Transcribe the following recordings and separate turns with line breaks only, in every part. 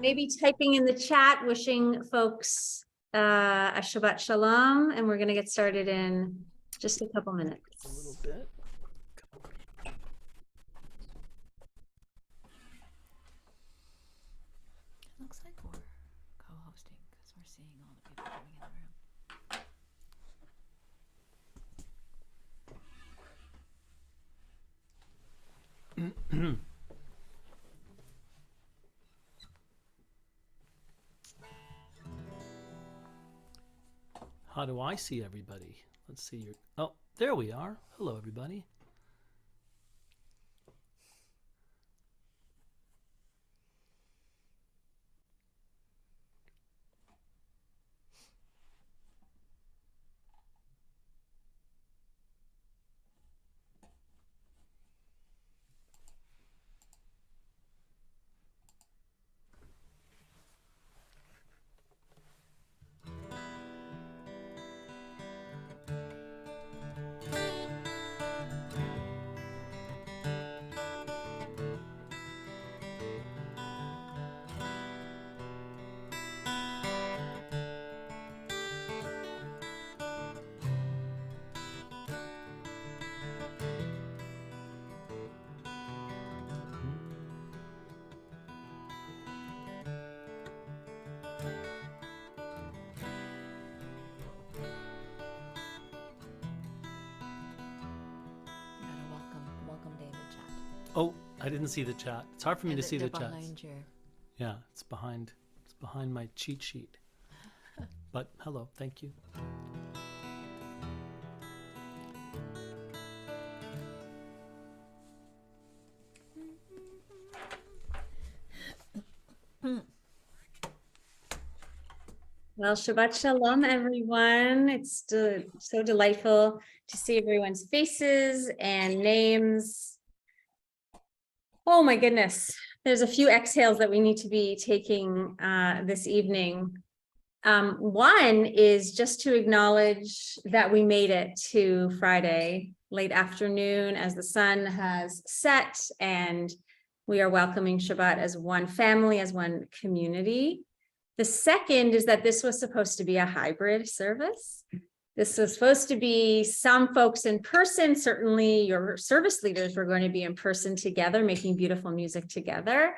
Maybe typing in the chat, wishing folks a Shabbat Shalom, and we're going to get started in just a couple minutes.
A little bit.
Looks like we're co-hosting because we're seeing all the people coming in the room.
How do I see everybody? Let's see your. Oh, there we are. Hello, everybody.
You gotta welcome David chat.
Oh, I didn't see the chat. It's hard for me to see the chat.
Behind your.
Yeah, it's behind my cheat sheet. But hello, thank you.
Well, Shabbat Shalom, everyone. It's so delightful to see everyone's faces and names. Oh my goodness. There's a few exhales that we need to be taking this evening. One is just to acknowledge that we made it to Friday, late afternoon, as the sun has set, and we are welcoming Shabbat as one family, as one community. The second is that this was supposed to be a hybrid service. This was supposed to be some folks in person. Certainly your service leaders were going to be in person together, making beautiful music together.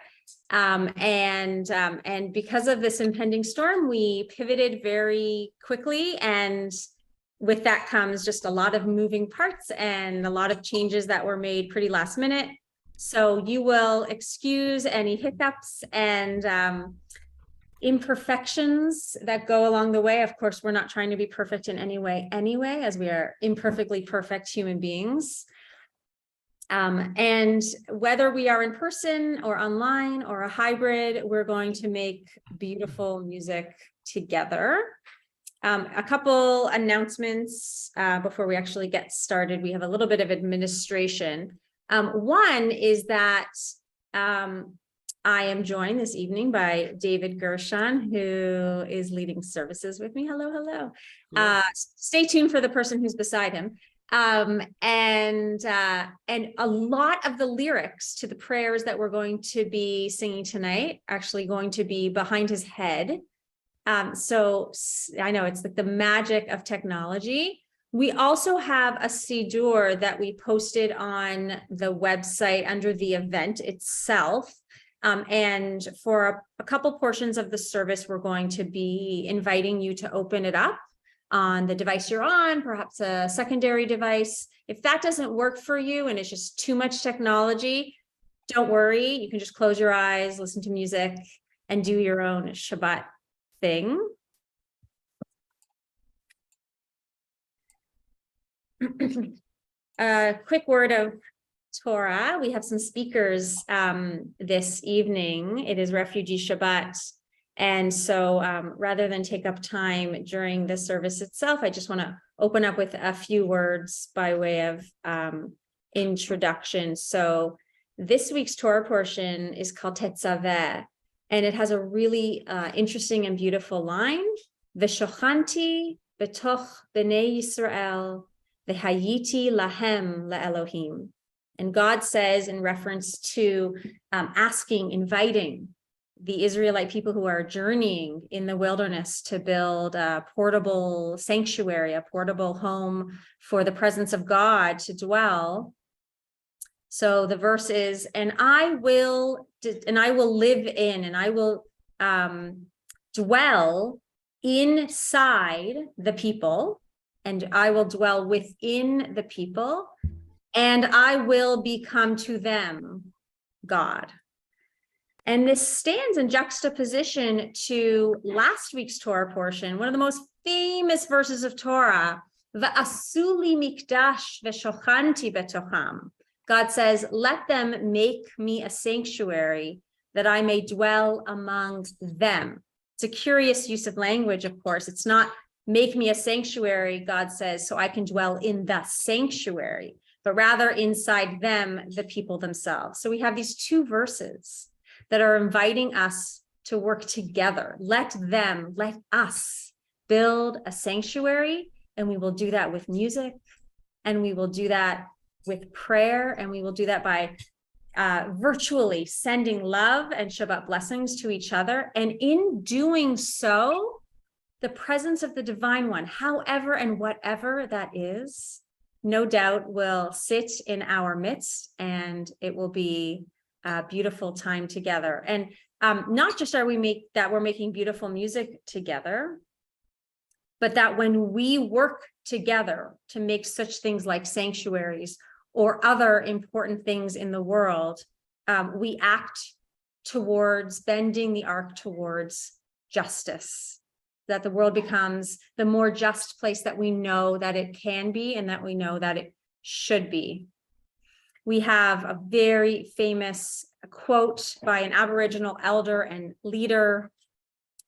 And because of this impending storm, we pivoted very quickly. And with that comes just a lot of moving parts and a lot of changes that were made pretty last minute. So you will excuse any hiccups and imperfections that go along the way. Of course, we're not trying to be perfect in any way anyway, as we are imperfectly perfect human beings. And whether we are in person or online or a hybrid, we're going to make beautiful music together. A couple announcements before we actually get started. We have a little bit of administration. One is that I am joined this evening by David Gershon, who is leading services with me. Hello, hello. Stay tuned for the person who's beside him. And a lot of the lyrics to the prayers that we're going to be singing tonight are actually going to be behind his head. So I know it's like the magic of technology. We also have a Siddur that we posted on the website under the event itself. And for a couple portions of the service, we're going to be inviting you to open it up on the device you're on, perhaps a secondary device. If that doesn't work for you and it's just too much technology, don't worry. You can just close your eyes, listen to music, and do your own Shabbat thing. A quick word of Torah. We have some speakers this evening. It is Refugee Shabbat. And so rather than take up time during the service itself, I just want to open up with a few words by way of introduction. So this week's Torah portion is called Tetzaveh, and it has a really interesting and beautiful line. V'shochanti betoch b'nei Yisrael v'hayiti lahem la'Elohim. And God says, in reference to asking, inviting the Israelite people who are journeying in the wilderness to build a portable sanctuary, a portable home for the presence of God to dwell. So the verse is, and I will live in, and I will dwell inside the people, and I will dwell within the people, and I will become to them God. And this stands in juxtaposition to last week's Torah portion, one of the most famous verses of Torah, V'asuli mikdash v'shochanti betocham. God says, let them make me a sanctuary that I may dwell among them. It's a curious use of language, of course. It's not make me a sanctuary, God says, so I can dwell in the sanctuary, but rather inside them, the people themselves. So we have these two verses that are inviting us to work together. Let us build a sanctuary, and we will do that with music, and we will do that with prayer, and we will do that by virtually sending love and Shabbat blessings to each other. And in doing so, the presence of the Divine One, however and whatever that is, no doubt will sit in our midst, and it will be a beautiful time together. And not just we're making beautiful music together, but that when we work together to make such things like sanctuaries or other important things in the world, we act towards bending the arc towards justice, that the world becomes the more just place that we know that it can be and that we know that it should be. We have a very famous quote by an Aboriginal elder and leader,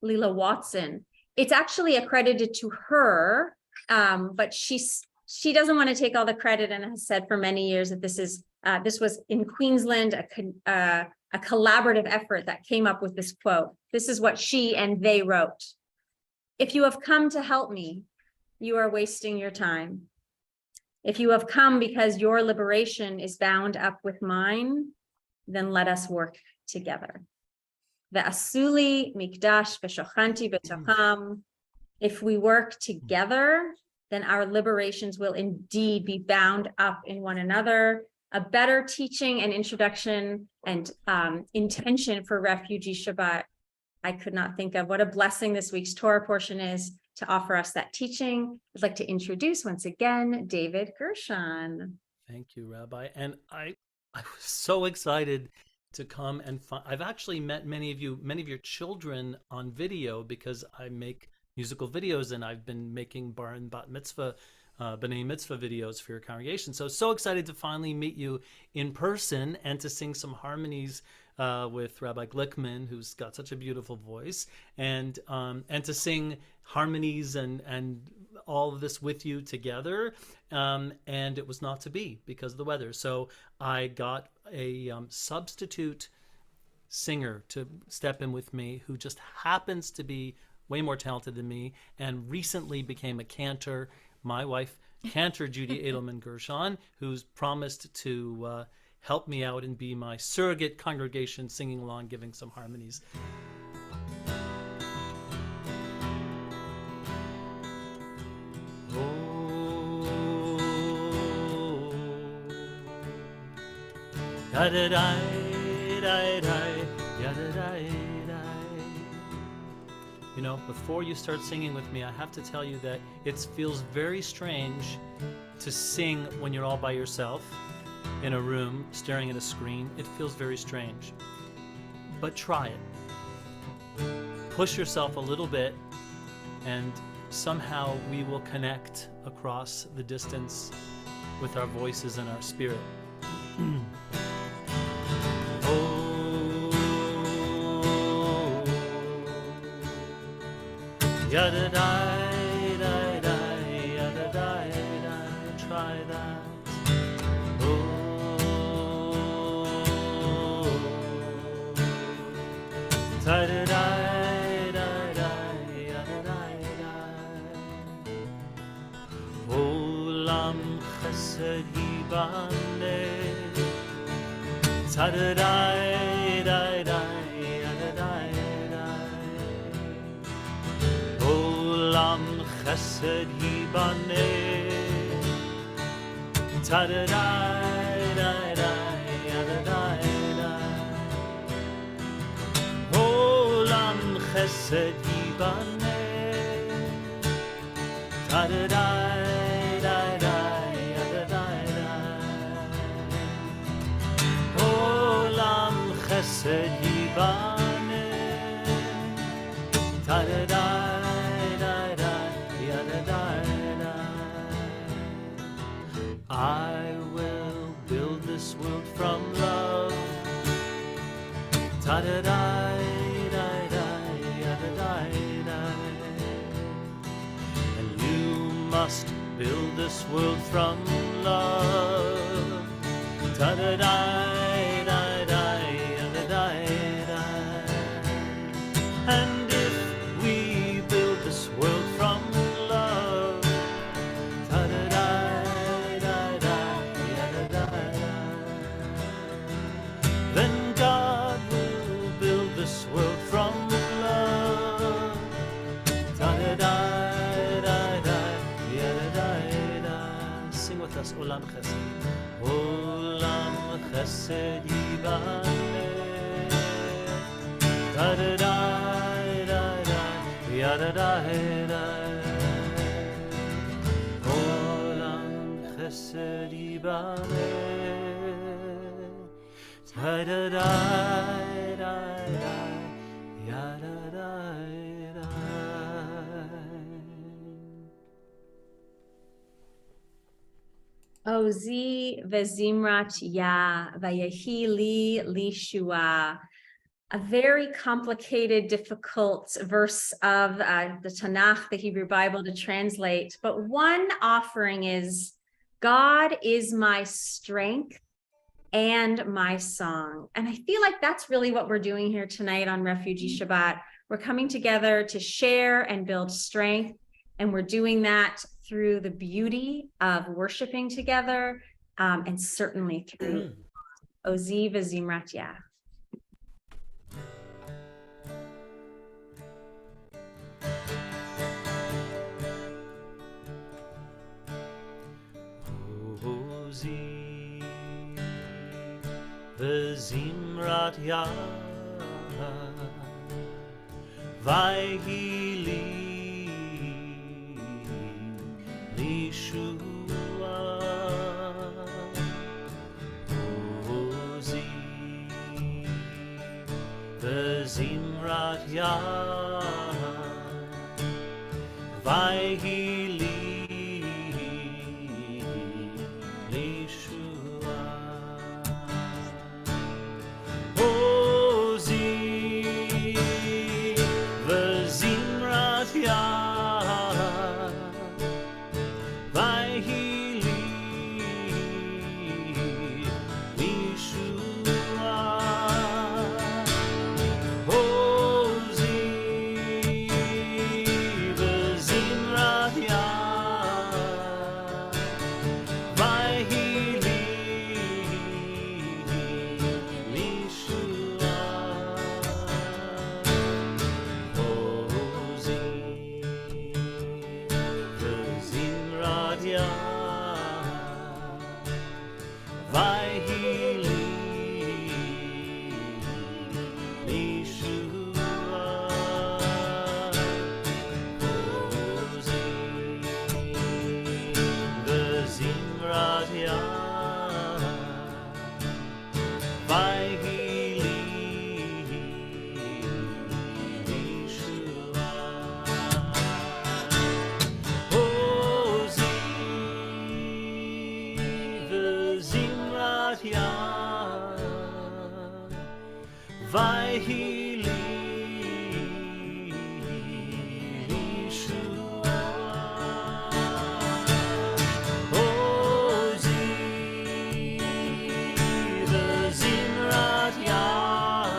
Leela Watson. It's actually accredited to her, but she doesn't want to take all the credit, and has said for many years that this was in Queensland, a collaborative effort that came up with this quote. This is what she and they wrote. If you have come to help me, you are wasting your time. If you have come because your liberation is bound up with mine, then let us work together. Ve'asuli mikdash v'shochanti betocham. If we work together, then our liberations will indeed be bound up in one another. A better teaching and introduction and intention for Refugee Shabbat I could not think of. What a blessing this week's Torah portion is to offer us that teaching. I'd like to introduce once again David Gershon.
Thank you, Rabbi. And I was so excited to come and I've actually met many of your children on video, because I make musical videos, and I've been making bar and bat mitzvah, b'nai mitzvah videos for your congregation. So excited to finally meet you in person and to sing some harmonies with Rabbi Glickman, who's got such a beautiful voice, and to sing harmonies and all of this with you together. And it was not to be because of the weather. So I got a substitute singer to step in with me, who just happens to be way more talented than me, and recently became a cantor. My wife, cantor Judy Edelman Gershon, who's promised to help me out and be my surrogate congregation, singing along, giving some harmonies. You know, before you start singing with me, I have to tell you that it feels very strange to sing when you're all by yourself in a room staring at a screen. It feels very strange, but try it. Push yourself a little bit, and somehow we will connect across the distance with our voices and our spirit. Yada die, die, die, yada die, die, try that. Yada die, die, die, yada die, die. Olam chesed hibane. Yada die, die, die, yada die. chesed yibaneh. Ta-da-da-da-da-da-da-da. Olam chesed yibaneh. Ta-da-da-da-da-da-da-da. Olam chesed yibaneh. Ta-da-da-da-da-da-da. I will build this world from love. Ta-da-da-da-da-da-da-da. And you must build this world from love. Ta-da-da-da-da-da-da. And if we build this world from love, then God will build this world from love. Sing with us, Olam Chesed. Olam Chesed yibaneh. Olam Chesed yibaneh. Ta-da-da-da-da-da-da-da.
Ozi vezimrat ya vayehi li lishua. A very complicated, difficult verse of the Tanakh, the Hebrew Bible, to translate. But one offering is, God is my strength and my song. And I feel like that's really what we're doing here tonight on Refugee Shabbat. We're coming together to share and build strength. And we're doing that through the beauty of worshiping together, and certainly through Ozi v'zimrat yah.
Ozi v'zimrat yah, vayhi li lishua. Ozi v'zimrat yah, vayhi li lishua. Ozi v'zimrat yah, vayhi li lishua. Ozi v'zimrat yah, vayhi li lishua. Ozi v'zimrat yah, vayhi li lishua. Ozi v'zimrat yah, vayhi li lishua. Ozi v'zimrat yah, vayhi li lishua. Ozi v'zimrat yah,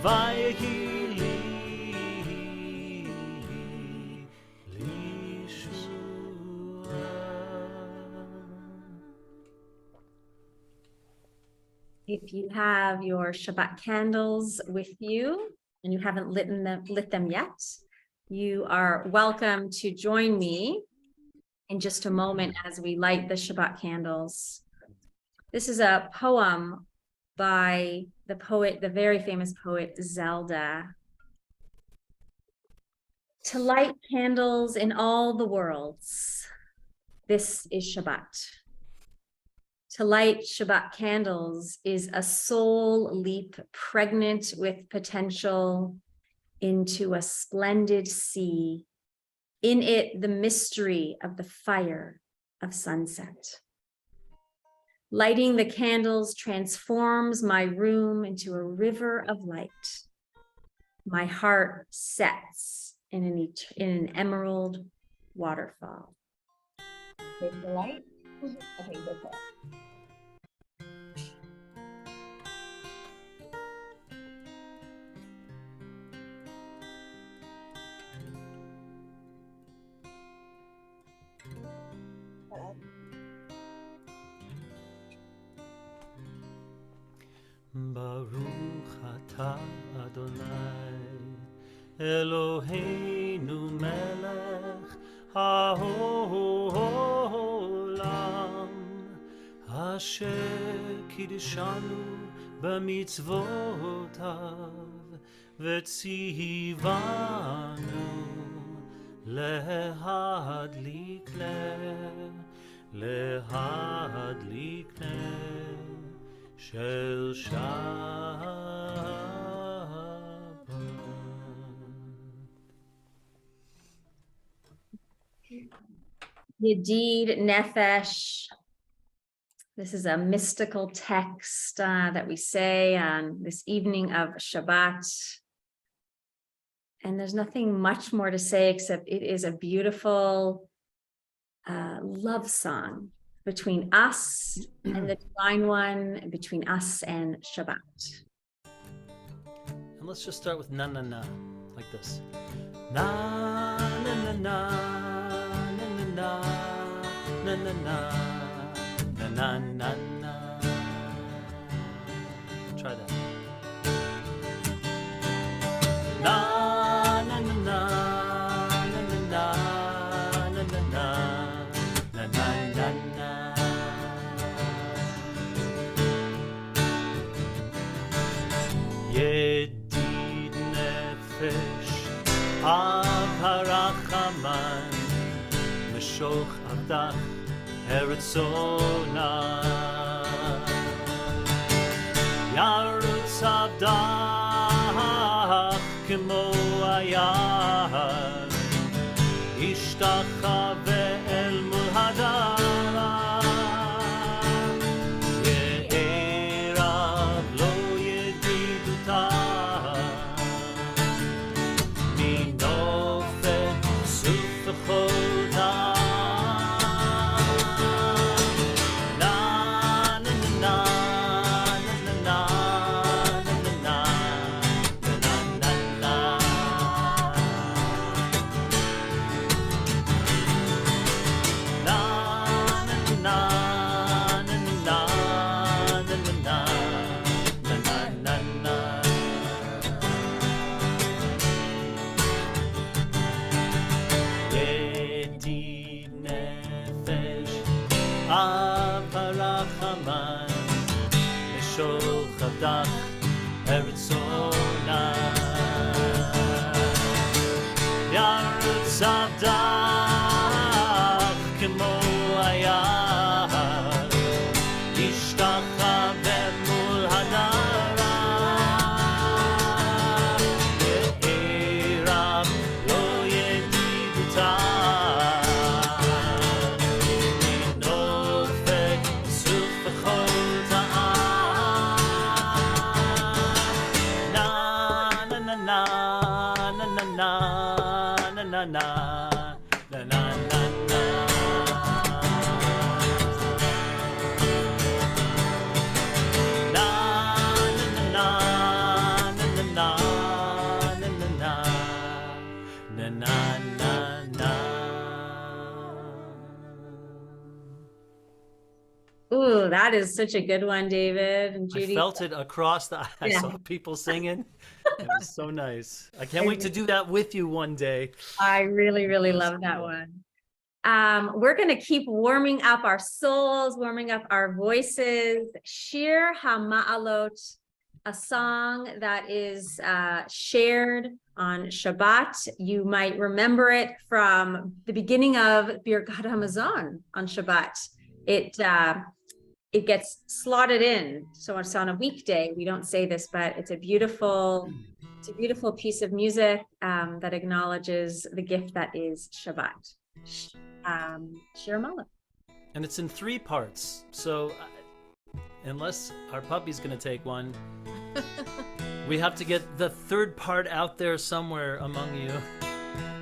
vayhi li lishua.
If you have your Shabbat candles with you and you haven't lit them yet, You are welcome to join me in just a moment as we light the Shabbat candles. This is a poem by the very famous poet Zelda. To light candles in all the worlds, this is Shabbat. To light Shabbat candles is a soul leap pregnant with potential into a splendid sea. In it, the mystery of the fire of sunset. Lighting the candles transforms my room into a river of light. My heart sets in an emerald waterfall. Take the light. Okay, go for it.
Baruch atah Adonai Eloheinu melech haolam asher kiddushanu b'mitzvotav v'tzivanu lehadlik shel Shabbat.
Yedid Nefesh. This is a mystical text that we say on this evening of Shabbat. And there's nothing much more to say except it is a beautiful love song between us and the Divine One, between us and Shabbat.
And let's just start with na na na, like this. Na na na na na na na na na na na na na. Try that. Na na na na na na na na na na na na na. Yedid nefesh av harachaman meshoch avdach heratzona yarutz avdach kemo ayad ishtacha ve'el mul hadar
Ooh, that is such a good one, David and
I
Judy.
felt it across the, I
Yeah.
saw people singing. It was so nice. I can't wait to do that with you one day.
I really, really love that one. We're going to keep warming up our souls, warming up our voices. Shir HaMa'alot, a song that is shared on Shabbat. You might remember it from the beginning of Birkat HaMazon on Shabbat. It gets slotted in. So it's on a weekday. We don't say this, but it's a beautiful piece of music that acknowledges the gift that is Shabbat. Shir HaMa'alot.
And it's in 3 parts. So unless our puppy's going to take one, we have to get the 3rd part out there somewhere among you.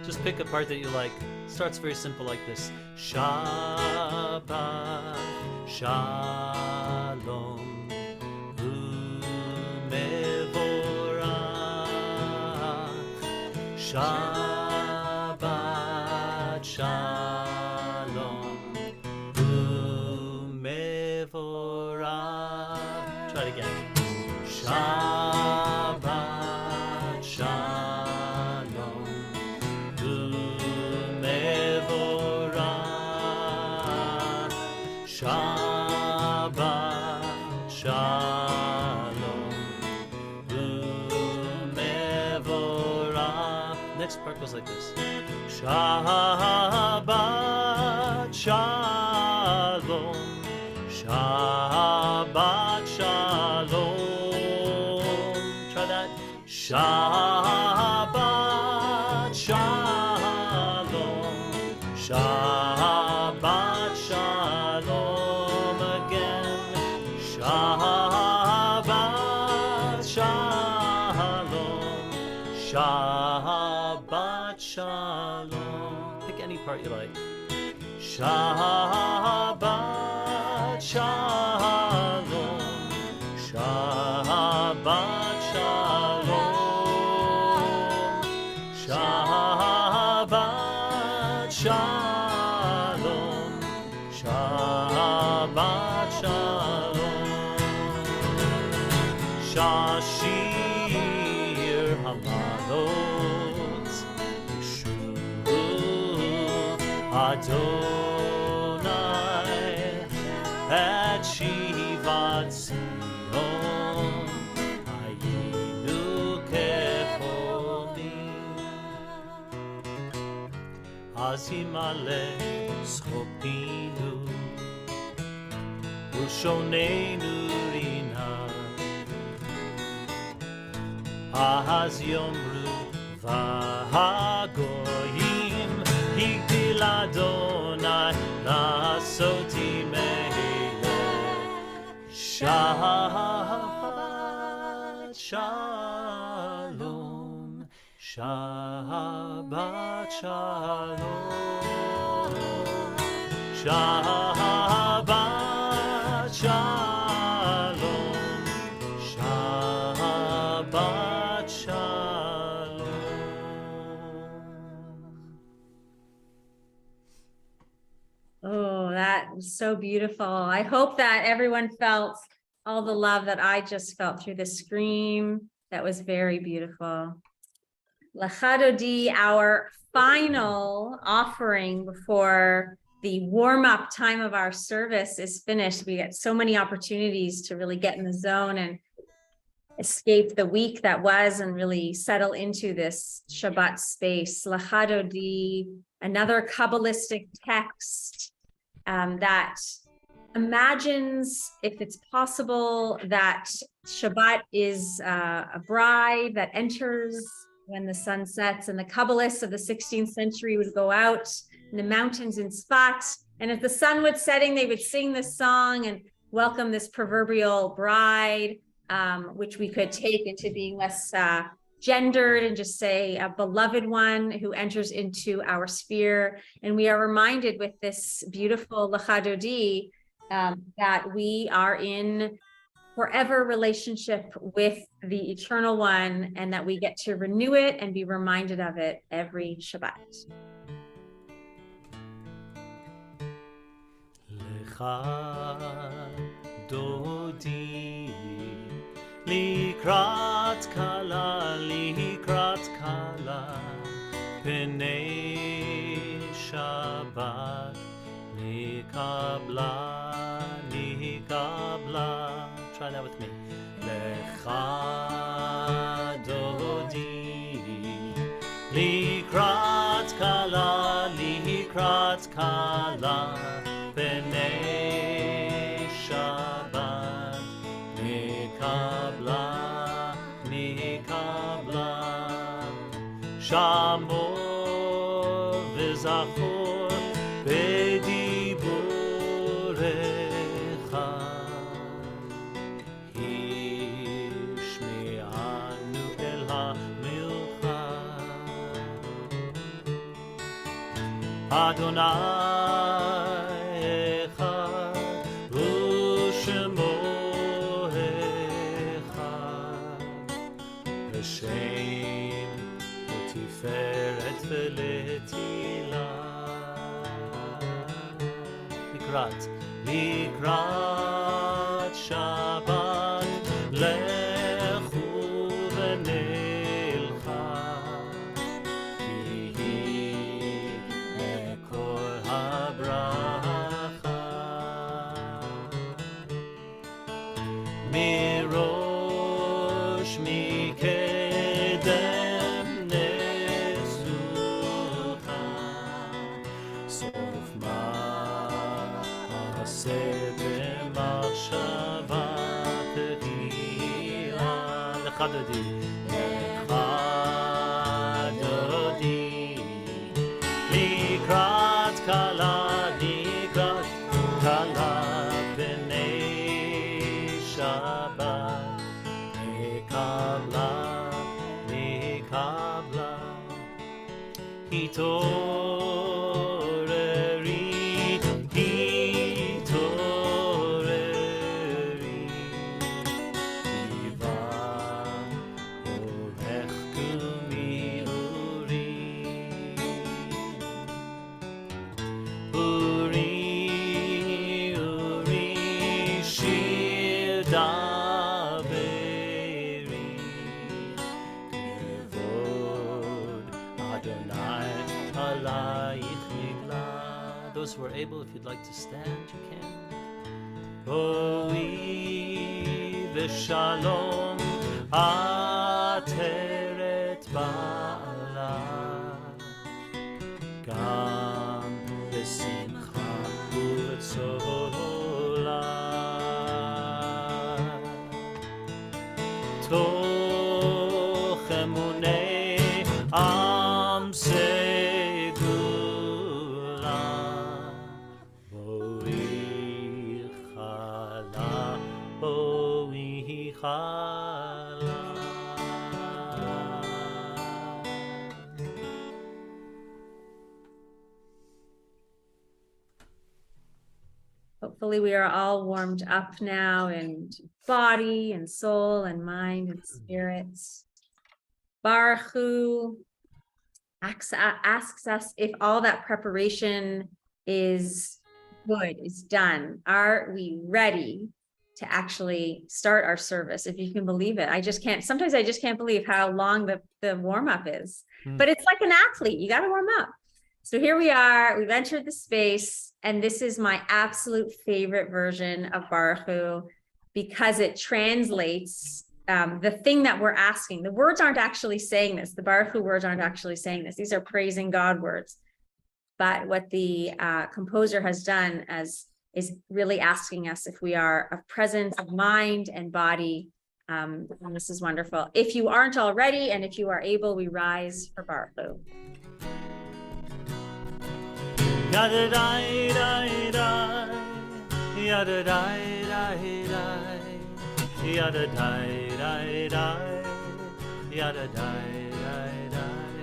Just pick a part that you like. Starts very simple like this. Shabbat Shalom Umevorach. Shabbat Shalom Umevorach. Try it again. Shabbat Shalom Umevorach. Shabbat Shalom Umevorach. Next part goes like this. Shabbat Shalom. Shabbat Shalom. Try that. Shabbat Shalom. Shabbat Shalom again. Shabbat Shalom. Shabbat Shalom. Pick any part you like. Shabbat Shalom. Shabbat Shalom. Shabbat Shalom. Shabbat Shalom. Shashir Hamalot. Yeshu Adonai at Shivat Zion. Hayinu kecholim. Azimale schopinu ushonenu rina. Az yomru v'hagoyim higdil Adonai la'asoti meileh. Shabbat Shalom. Shabbat Shalom. Shabbat Shalom. Shabbat Shalom.
Oh, that was so beautiful. I hope that everyone felt all the love that I just felt through the scream. That was very beautiful. L'chadodi, our final offering before the warm-up time of our service is finished. We get so many opportunities to really get in the zone and escape the week that was and really settle into this Shabbat space. L'chadodi, another Kabbalistic text that imagines, if it's possible, that Shabbat is a bride that enters when the sun sets, and the Kabbalists of the 16th century would go out in the mountains in Sfat, and as the sun was setting, they would sing this song and welcome this proverbial bride, which we could take into being less gendered and just say a beloved one who enters into our sphere. And we are reminded with this beautiful L'chadodi that we are in forever relationship with the Eternal One, and that we get to renew it and be reminded of it every Shabbat.
Lecha dodi likrat kala Pnei Shabbat nikabla. Try that with me. Lecha dodi likrat kala Pnei Shabbat nikabla. Shamor v'zachor b'diburecha Hishme'anu el ha'milcha Adonai echad u'shemo echad V'shem u'tiferet v'letila Likrat Shabbat lechu v'nilcha Ki hi mekor habracha Mirosh mikedem nesucha Sof ma'aseh b'machshava tefila Lecha dodi Likrat kala Pnei Shabbat nikabla Hitoreri Kiva orech kumiuri Uri shir daveri Kevod Adonai alayich nigla. Those who are able, if you'd like to stand, you can. Boi v'shalom ateret ba'ala Gam v'simcha u'tzola Toch emunei am segula Boi chala
Hopefully we are all warmed up now in body and soul and mind and spirit. Baruch Hu asks us if all that preparation is good, is done. Are we ready to actually start our service? If you can believe it. Sometimes I just can't believe how long the warm-up is. But it's like an athlete, you got to warm up. So here we are, we've entered the space, and this is my absolute favorite version of Baruch Hu because it translates the thing that we're asking. The words aren't actually saying this. The Baruch Hu words aren't actually saying this. These are praising God words. But what the composer has done is really asking us if we are of presence of mind and body. And this is wonderful. If you aren't already, and if you are able, we rise for Baruch Hu.
Yada dai dai dai, yada dai dai dai, yada dai dai dai, yada dai dai dai,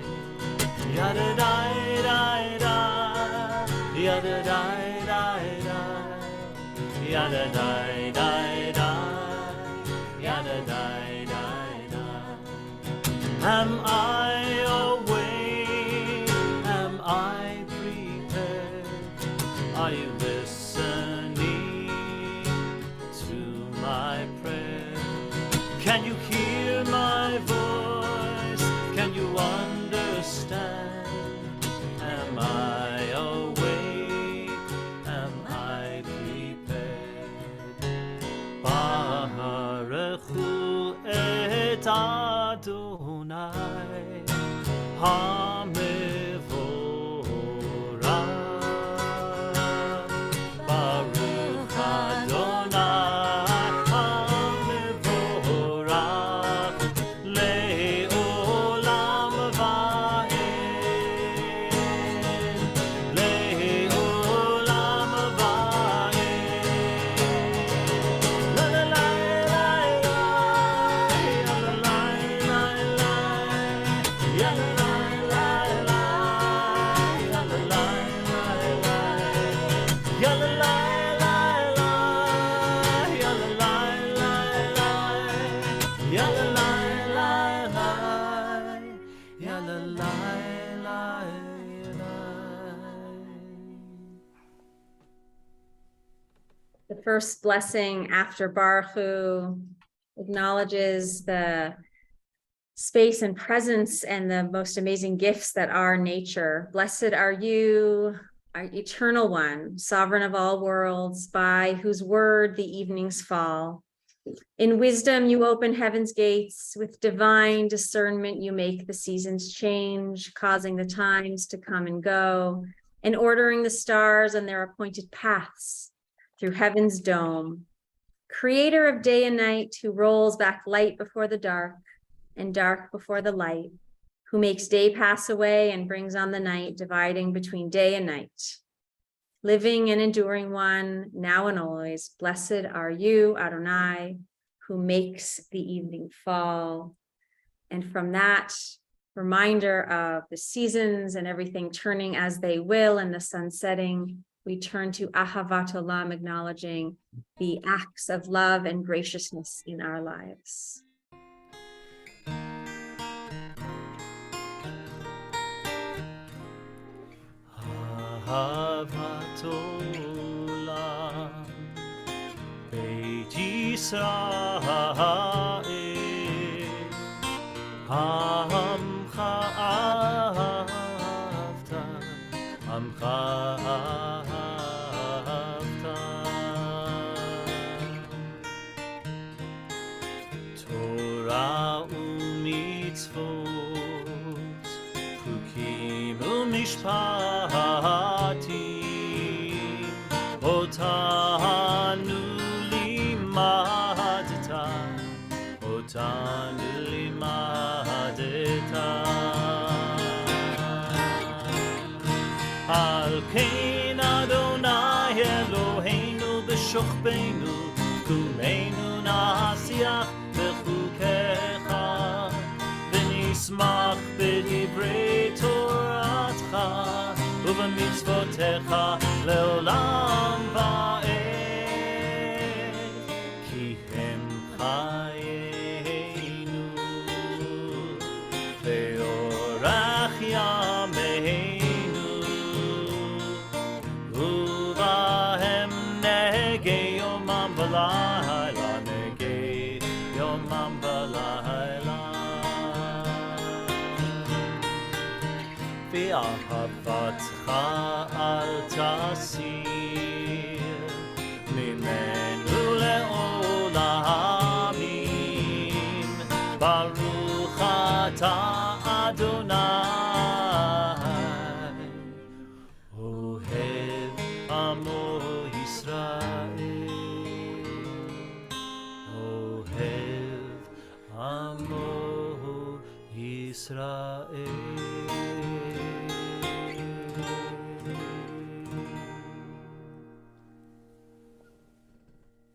yada dai dai dai, yada dai dai dai, yada dai dai dai, yada dai dai dai. Am I awake? Am I prepared? Are you listening?
The first blessing after Baruch Hu acknowledges the space and presence and the most amazing gifts that are nature. Blessed are you, our eternal one, sovereign of all worlds, by whose word the evenings fall. In wisdom, you open heaven's gates. With divine discernment, you make the seasons change, causing the times to come and go, and ordering the stars on their appointed paths through heaven's dome. Creator of day and night, who rolls back light before the dark and dark before the light, who makes day pass away and brings on the night, dividing between day and night. Living and enduring one, now and always, blessed are you, Adonai, who makes the evening fall. And from that reminder of the seasons and everything turning as they will and the sun setting, we turn to Ahavat Olam, acknowledging the acts of love and graciousness in our lives.
Ahavat Olam, Beit Yisrael, Amcha Ahavta, Amcha Ahavta, Torah u'mitzvot, Chukim u'mishpatim, Otanu limadta, Otanu limadta. Al kein Adonai Eloheinu b'shochbeinu, Kumeinu nasiach b'chukecha, V'nismach b'divrei Toratcha, U'b'mitzvotecha le'olam va'ed, Ki hem chayenu, Ve'orach yameinu, Uvahem negei yomam v'layla, negei yomam v'layla. V'ahavatcha al tasir, Mimenu le'olamim, Baruch ata Adonai, Ohev amo Yisrael, Ohev amo Yisrael.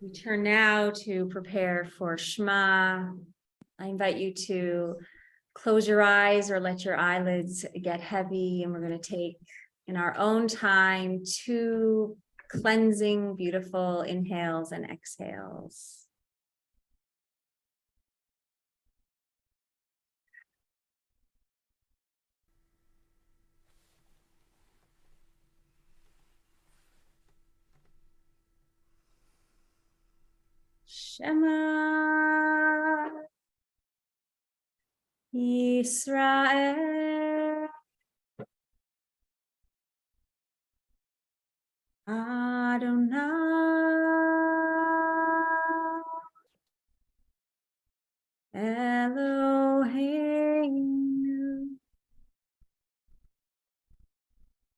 We turn now to prepare for Shema. I invite you to close your eyes or let your eyelids get heavy, and we're going to take in our own time 2 cleansing, beautiful inhales and exhales. Shema Yisrael Adonai Eloheinu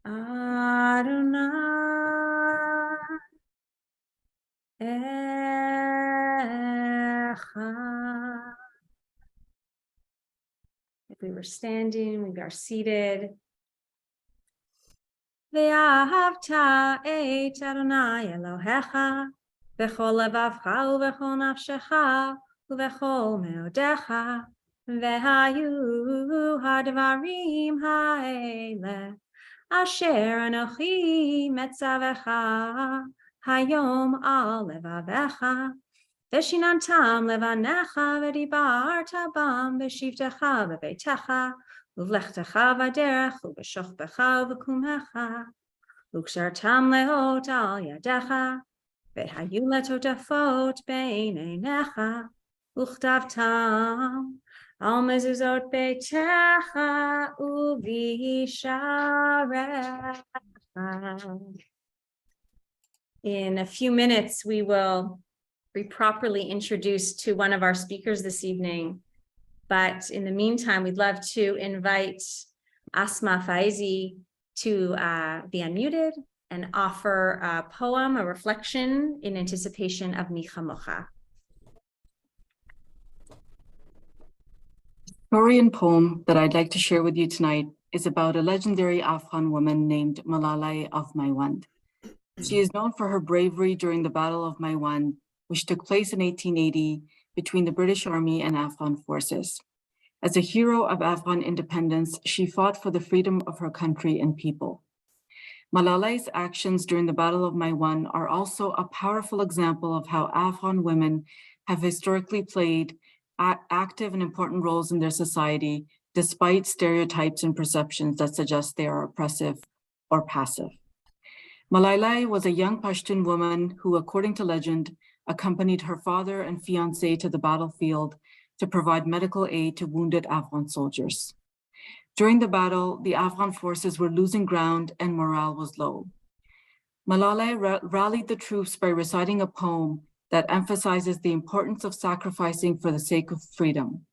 Adonai Echad. If we were standing, we are seated. Ve'ahavta et Adonai Elohecha v'chol levavcha u'v'chol nafshecha u'v'chol meodecha ve'hayu hadvarim ha'ele asher anochi metzavecha hayom al levavecha Veshinantam levanecha v'dibarta bam v'shivtecha v'beitecha uvlechtecha v'derech uv'shochbecha v'kumecha ukshartam leot al yadecha והיו לטוטפות בין עיניך, וכתבתם על מזוזות ביתך ובשעריך. In a few minutes, we will be properly introduced to one of our speakers this evening. But in the meantime, we'd love to invite Asma Faizi to be unmuted and offer a poem, a reflection in anticipation of Mi Chamocha.
The story and poem that I'd like to share with you tonight is about a legendary Afghan woman named Malala of Maiwand. She is known for her bravery during the Battle of Maiwand, which took place in 1880 between the British Army and Afghan forces. As a hero of Afghan independence, she fought for the freedom of her country and people. Malala's actions during the Battle of Maiwand are also a powerful example of how Afghan women have historically played active and important roles in their society, despite stereotypes and perceptions that suggest they are oppressive or passive. Malala was a young Pashtun woman who, according to legend, accompanied her father and fiancé to the battlefield to provide medical aid to wounded Afghan soldiers. During the battle, the Afghan forces were losing ground and morale was low. Malala rallied the troops by reciting a poem that emphasizes the importance of sacrificing for the sake of freedom.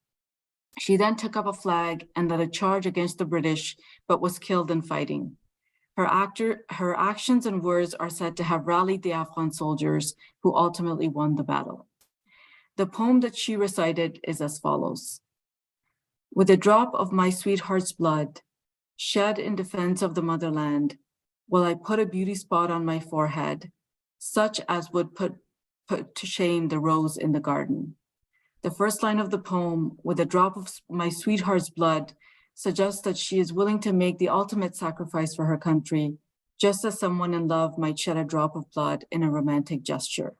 She then took up a flag and led a charge against the British, but was killed in fighting. Her actions and words are said to have rallied the Afghan soldiers who ultimately won the battle. The poem that she recited is as follows. With a drop of my sweetheart's blood, shed in defense of the motherland, will I put a beauty spot on my forehead, such as would put to shame the rose in the garden. The first line of the poem, with a drop of my sweetheart's blood, suggests that she is willing to make the ultimate sacrifice for her country, just as someone in love might shed a drop of blood in a romantic gesture.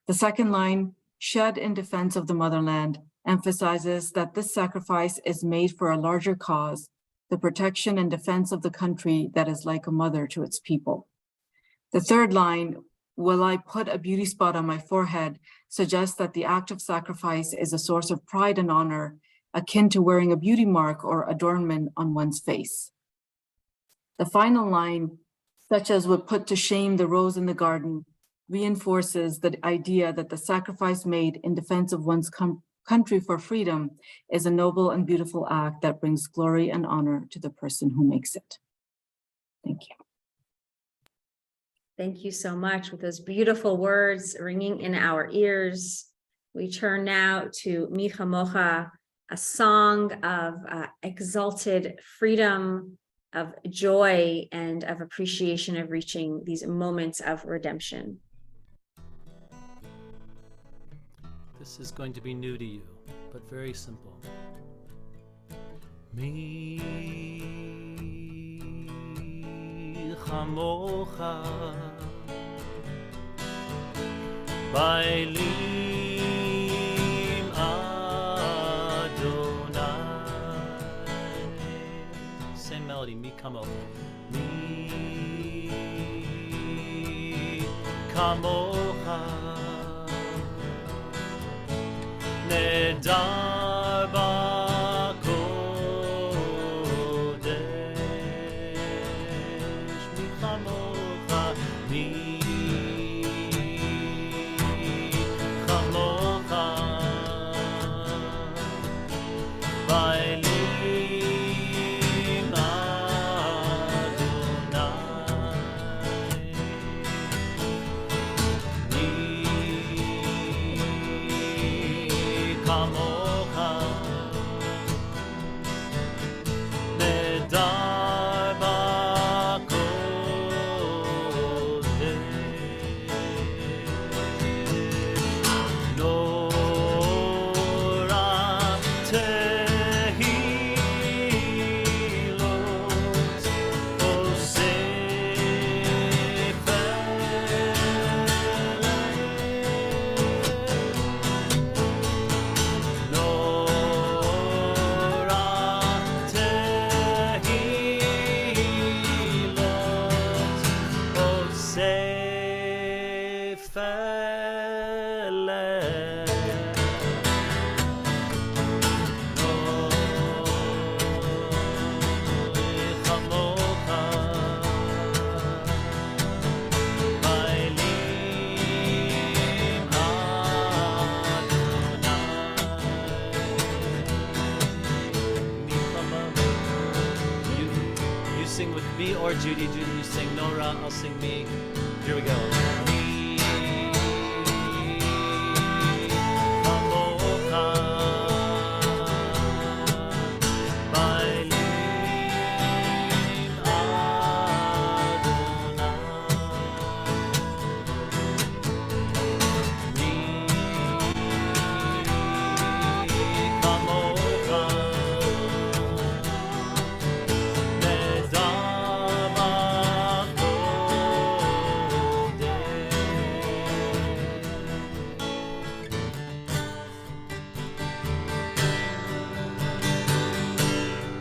The second line, shed in defense of the motherland, emphasizes that this sacrifice is made for a larger cause, the protection and defense of the country that is like a mother to its people. The third line, will I put a beauty spot on my forehead, suggests that the act of sacrifice is a source of pride and honor, akin to wearing a beauty mark or adornment on one's face. The final line, such as would put to shame the rose in the garden, reinforces the idea that the sacrifice made in defense of one's country for freedom is a noble and beautiful act that brings glory and honor to the person who makes it. Thank you.
Thank you so much. With those beautiful words ringing in our ears, we turn now to Mi Chamocha, a song of exalted freedom, of joy, and of appreciation of reaching these moments of redemption.
This is going to be new to you, but very simple. Mi chamocha ba'elim Adonai. Same melody, mi chamocha. Mi chamocha Nedar ba'kodesh mi chamocha mi chamocha ba'elim Adonai mi chamocha Nedar ba'kodesh Nora tehilot osef Nora tehilot osef You sing with me or Judy. Judy, you sing Nora, I'll sing me. Here we go.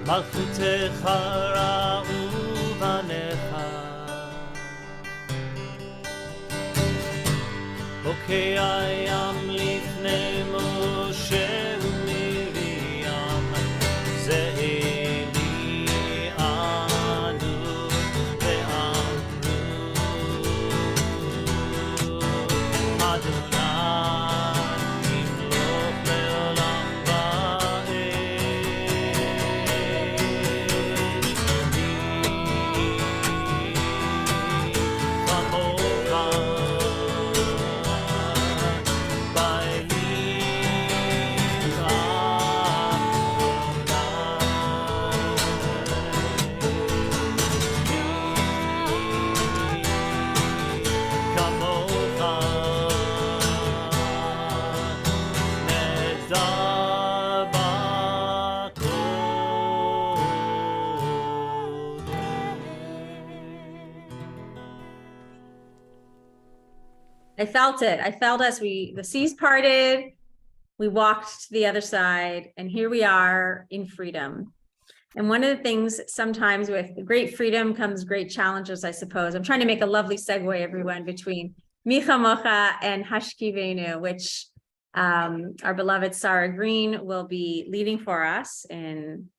מלכותך ראו בניך, בוקע ים לפני משה ומרים, זה אלי ענו ואמרו, אדוני ימלוך לעולם ועד.
I felt it. I felt as the seas parted, we walked to the other side, and here we are in freedom. And one of the things sometimes with great freedom comes great challenges, I suppose. I'm trying to make a lovely segue, everyone, between Micha Mocha and Hashkivenu, which our beloved Sarah Green will be leading for us in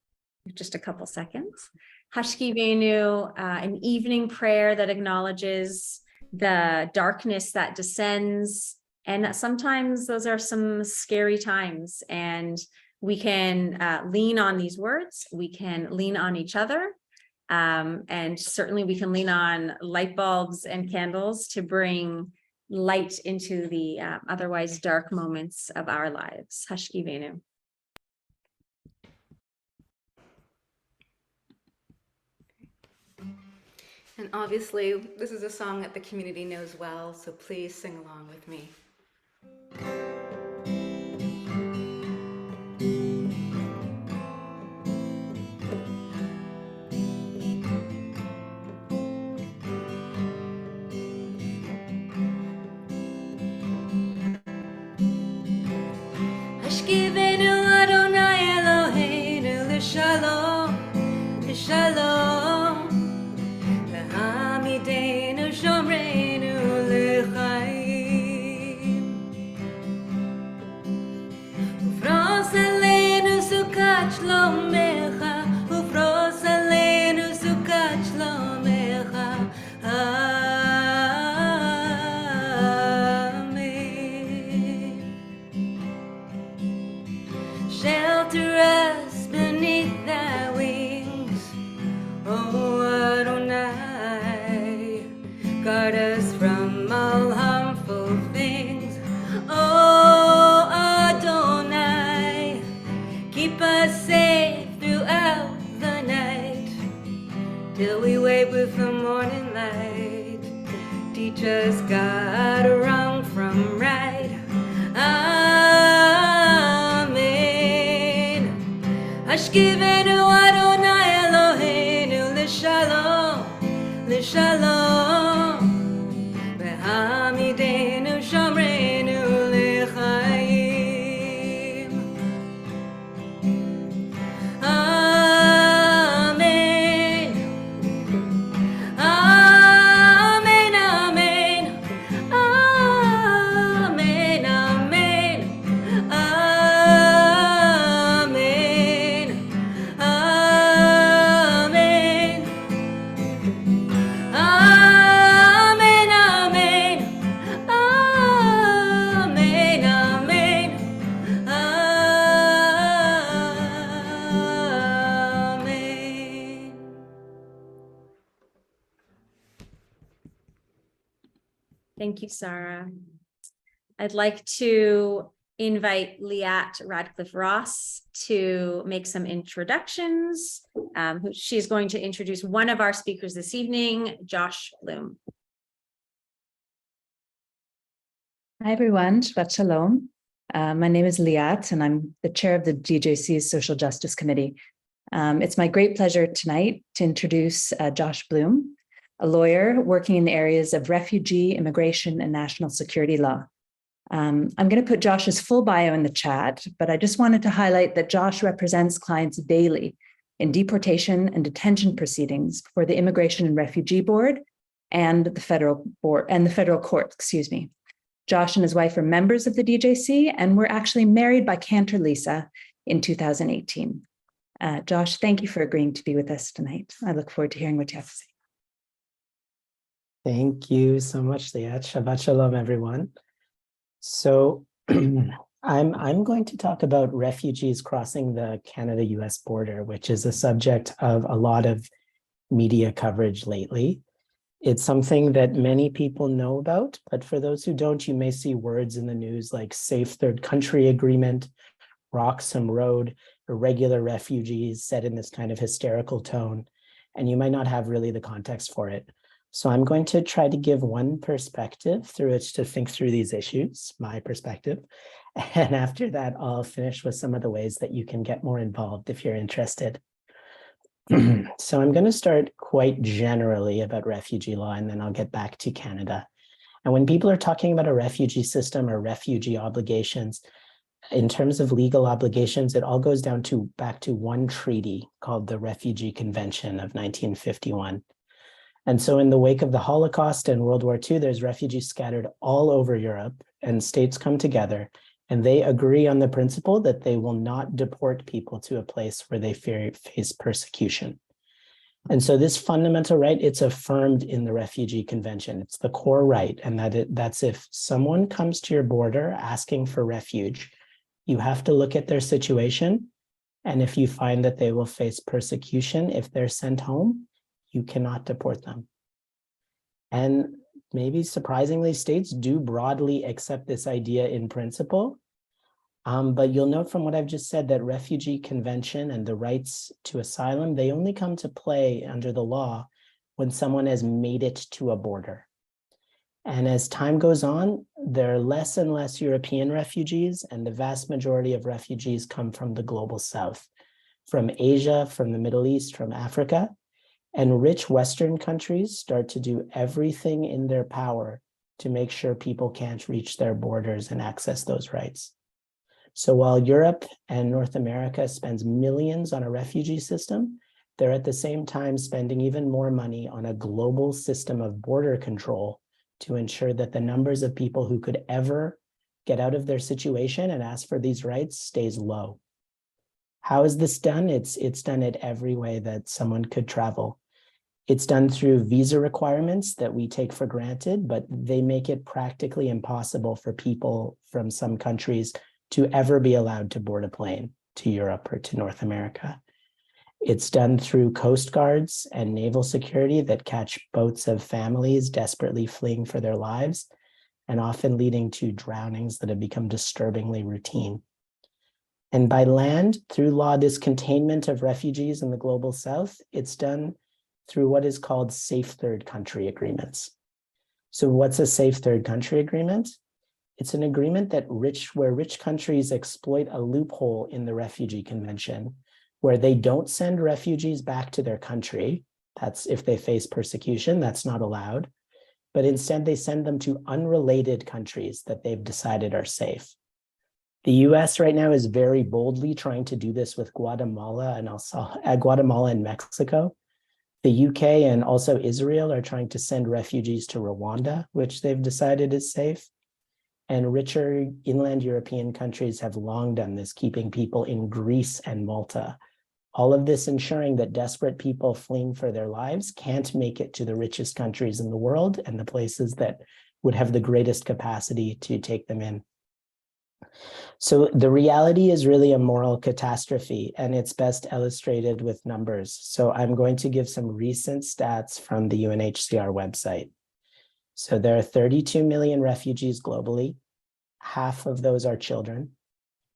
just a couple seconds. Hashkivenu, an evening prayer that acknowledges the darkness that descends, and sometimes those are some scary times, and we can lean on these words, we can lean on each other, and certainly we can lean on light bulbs and candles to bring light into the otherwise dark moments of our lives. Hashkivenu.
And obviously, this is a song that the community knows well, so please sing along with me. Hashkivenu Adonai Eloheinu l'shalom, l'shalom. Hamidenu shomrenu lechaim, ufros alenu sukat shlomecha, ufros alenu sukat shlomecha. Amen. Shelter us beneath thy wings, oh Adonai, guard us from all harmful things. Oh Adonai, keep us safe throughout the night, till we wake with the morning light. Teach us, God, wrong from right. Amen. Hashkivenu Adonai Eloheinu l'shalom, l'shalom. Hamidenu shomrenu lechaim. Amen. Amen, amen, amen.
Thank you, Sarah. I'd like to invite Liat Radcliffe Ross to make some introductions. She's going to introduce one of our speakers this evening, Josh Bloom.
Hi, everyone. Shabbat Shalom. My name is Liat, and I'm the chair of the DJC's Social Justice Committee. It's my great pleasure tonight to introduce Josh Bloom, a lawyer working in the areas of refugee, immigration, and national security law. I'm going to put Josh's full bio in the chat, but I just wanted to highlight that Josh represents clients daily in deportation and detention proceedings for the Immigration and Refugee Board and the federal court, excuse me. Josh and his wife are members of the DJC and were actually married by Cantor Lisa in 2018. Josh, thank you for agreeing to be with us tonight. I look forward to hearing what you have to say.
Thank you so much, Liat. Shabbat Shalom, everyone. So I'm going to talk about refugees crossing the Canada-US border, which is a subject of a lot of media coverage lately. It's something that many people know about, but for those who don't, you may see words in the news like Safe Third Country Agreement, Roxham Road, irregular refugees, said in this kind of hysterical tone, and you might not have really the context for it. So I'm going to try to give one perspective through which to think through these issues, my perspective. And after that, I'll finish with some of the ways that you can get more involved if you're interested. So I'm going to start quite generally about refugee law, and then I'll get back to Canada. And when people are talking about a refugee system or refugee obligations, in terms of legal obligations, it all goes down to back to one treaty called the Refugee Convention of 1951. And so in the wake of the Holocaust and World War II, there's refugees scattered all over Europe, and states come together and they agree on the principle that they will not deport people to a place where they face persecution. And so this fundamental right, it's affirmed in the Refugee Convention. It's the core right, and that's if someone comes to your border asking for refuge, you have to look at their situation. And if you find that they will face persecution if they're sent home, you cannot deport them. And maybe surprisingly, states do broadly accept this idea in principle. But you'll note from what I've just said that Refugee Convention and the rights to asylum, they only come to play under the law when someone has made it to a border. And as time goes on, there are less and less European refugees, and the vast majority of refugees come from the global south, from Asia, from the Middle East, from Africa. And rich Western countries start to do everything in their power to make sure people can't reach their borders and access those rights. So while Europe and North America spends millions on a refugee system, they're at the same time spending even more money on a global system of border control to ensure that the numbers of people who could ever get out of their situation and ask for these rights stays low. How is this done? It's done in every way that someone could travel. It's done through visa requirements that we take for granted, but they make it practically impossible for people from some countries to ever be allowed to board a plane to Europe or to North America. It's done through coast guards and naval security that catch boats of families desperately fleeing for their lives, and often leading to drownings that have become disturbingly routine. And by land, through law, this containment of refugees in the global south, it's done through what is called safe third country agreements. So what's a safe third country agreement? It's an agreement that where rich countries exploit a loophole in the Refugee Convention, where they don't send refugees back to their country. That's if they face persecution, that's not allowed. But instead they send them to unrelated countries that they've decided are safe. The US right now is very boldly trying to do this with Guatemala and Mexico. The UK and also Israel are trying to send refugees to Rwanda, which they've decided is safe. And richer inland European countries have long done this, keeping people in Greece and Malta. All of this ensuring that desperate people fleeing for their lives can't make it to the richest countries in the world and the places that would have the greatest capacity to take them in. So the reality is really a moral catastrophe, and it's best illustrated with numbers. So I'm going to give some recent stats from the UNHCR website. So there are 32 million refugees globally. Half of those are children,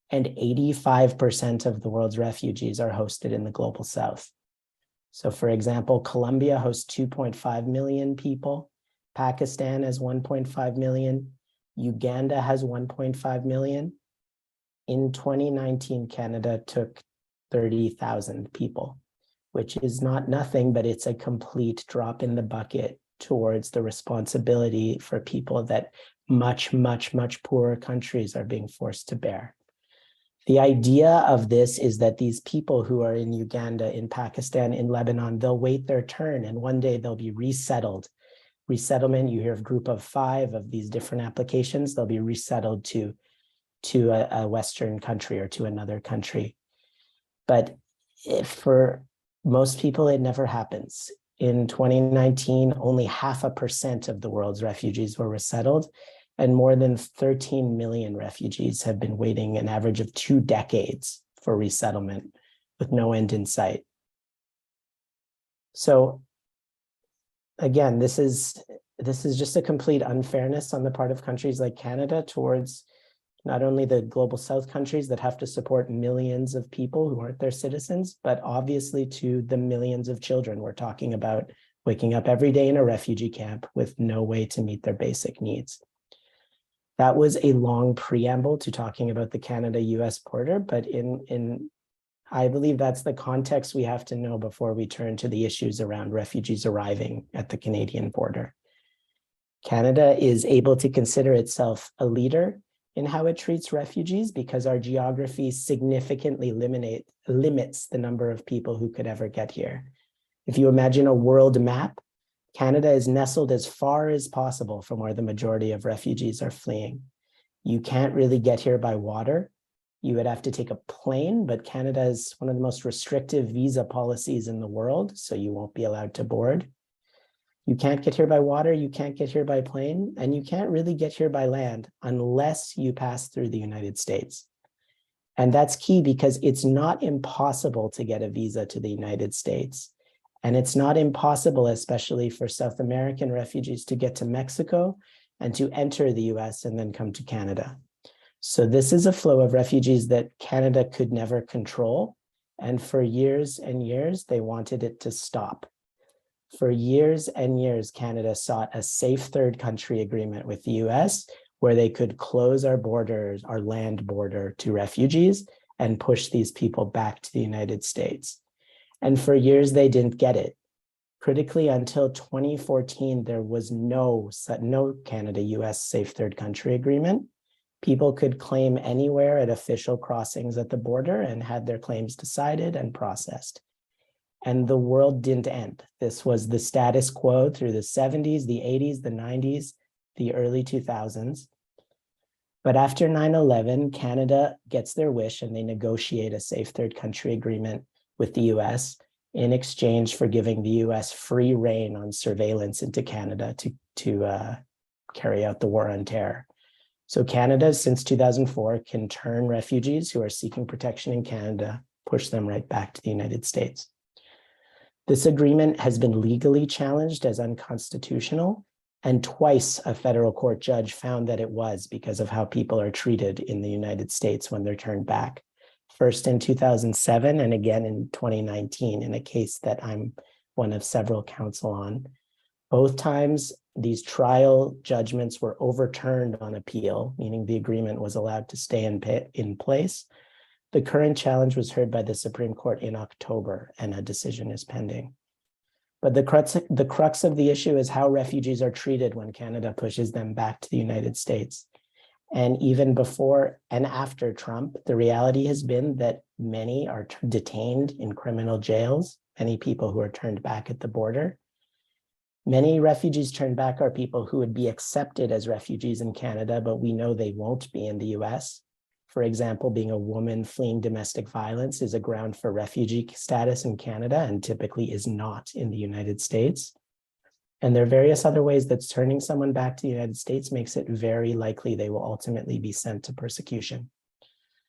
and 85% of the world's refugees are hosted in the global south. So for example, Colombia hosts 2.5 million people. Pakistan has 1.5 million. Uganda has 1.5 million. In 2019, Canada took 30,000 people, which is not nothing, but it's a complete drop in the bucket towards the responsibility for people that much, much, much poorer countries are being forced to bear. The idea of this is that these people who are in Uganda, in Pakistan, in Lebanon, they'll wait their turn and one day they'll be resettled. Resettlement, you hear of group of 5 of these different applications, they'll be resettled to a Western country or to another country. But for most people, it never happens. In 2019, only 0.5% of the world's refugees were resettled, and more than 13 million refugees have been waiting an average of 2 decades for resettlement with no end in sight. So again, this is just a complete unfairness on the part of countries like Canada towards not only the global south countries that have to support millions of people who aren't their citizens, but obviously to the millions of children we're talking about waking up every day in a refugee camp with no way to meet their basic needs. That was a long preamble to talking about the Canada-US border, but I believe that's the context we have to know before we turn to the issues around refugees arriving at the Canadian border. Canada is able to consider itself a leader in how it treats refugees because our geography significantly limits the number of people who could ever get here. If you imagine a world map, Canada is nestled as far as possible from where the majority of refugees are fleeing. You can't really get here by water. You would have to take a plane, but Canada is one of the most restrictive visa policies in the world, so you won't be allowed to board. You can't get here by water, you can't get here by plane, and you can't really get here by land unless you pass through the United States. And that's key because it's not impossible to get a visa to the United States. And it's not impossible, especially for South American refugees, to get to Mexico and to enter the US and then come to Canada. So this is a flow of refugees that Canada could never control. And for years and years, they wanted it to stop. For years and years, Canada sought a safe third country agreement with the US where they could close our borders, our land border to refugees and push these people back to the United States. And for years, they didn't get it. Critically, until 2014, there was no Canada-US safe third country agreement. People could claim anywhere at official crossings at the border and had their claims decided and processed. And the world didn't end. This was the status quo through the 70s, the 80s, the 90s, the early 2000s. But after 9/11, Canada gets their wish and they negotiate a safe third country agreement with the US in exchange for giving the US free rein on surveillance into Canada to carry out the war on terror. So Canada, since 2004, can turn refugees who are seeking protection in Canada, push them right back to the United States. This agreement has been legally challenged as unconstitutional, and twice a federal court judge found that it was because of how people are treated in the United States when they're turned back. First in 2007 and again in 2019 in a case that I'm one of several counsel on. Both times, these trial judgments were overturned on appeal, meaning the agreement was allowed to stay in place. The current challenge was heard by the Supreme Court in October, and a decision is pending. But the crux of the issue is how refugees are treated when Canada pushes them back to the United States. And even before and after Trump, the reality has been that many are detained in criminal jails, many people who are turned back at the border. Many refugees turned back are people who would be accepted as refugees in Canada, but we know they won't be in the US. For example, being a woman fleeing domestic violence is a ground for refugee status in Canada and typically is not in the United States. And there are various other ways that turning someone back to the United States makes it very likely they will ultimately be sent to persecution.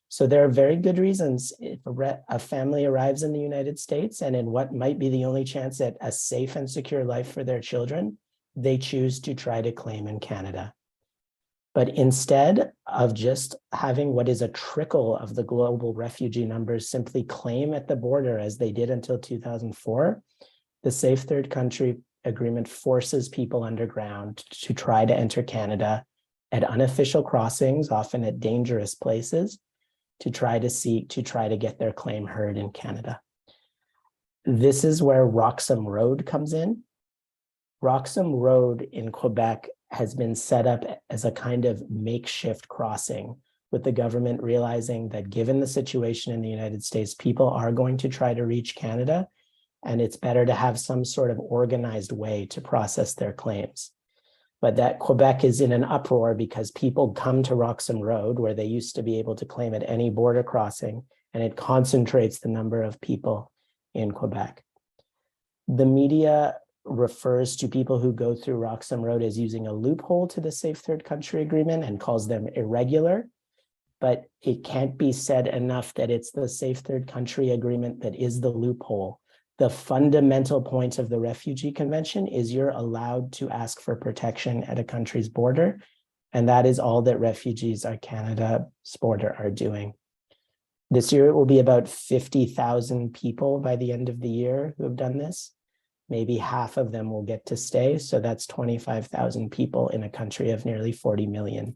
So there are very good reasons if a family arrives in the United States and in what might be the only chance at a safe and secure life for their children, they choose to try to claim in Canada. But instead of just having what is a trickle of the global refugee numbers simply claim at the border as they did until 2004, the Safe Third Country Agreement forces people underground to try to enter Canada at unofficial crossings, often at dangerous places, to try to get their claim heard in Canada. This is where Roxham Road comes in. Roxham Road in Quebec has been set up as a kind of makeshift crossing, with the government realizing that given the situation in the United States, people are going to try to reach Canada, and it's better to have some sort of organized way to process their claims. But that Quebec is in an uproar because people come to Roxham Road, where they used to be able to claim at any border crossing, and it concentrates the number of people in Quebec. The media refers to people who go through Roxham Road as using a loophole to the Safe Third Country Agreement and calls them irregular, but it can't be said enough that it's the Safe Third Country Agreement that is the loophole. The fundamental point of the Refugee Convention is you're allowed to ask for protection at a country's border, and that is all that refugees at Canada's border are doing. This year, it will be about 50,000 people by the end of the year who have done this. Maybe half of them will get to stay. So that's 25,000 people in a country of nearly 40 million.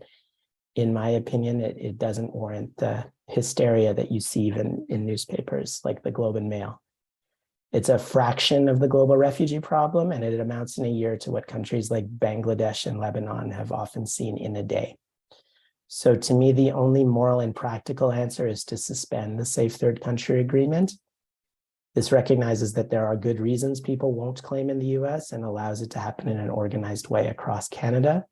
In my opinion, it doesn't warrant the hysteria that you see even in newspapers like the Globe and Mail. It's a fraction of the global refugee problem, and it amounts in a year to what countries like Bangladesh and Lebanon have often seen in a day. So to me, the only moral and practical answer is to suspend the Safe Third Country Agreement. This recognizes that there are good reasons people won't claim in the US and allows it to happen in an organized way across Canada.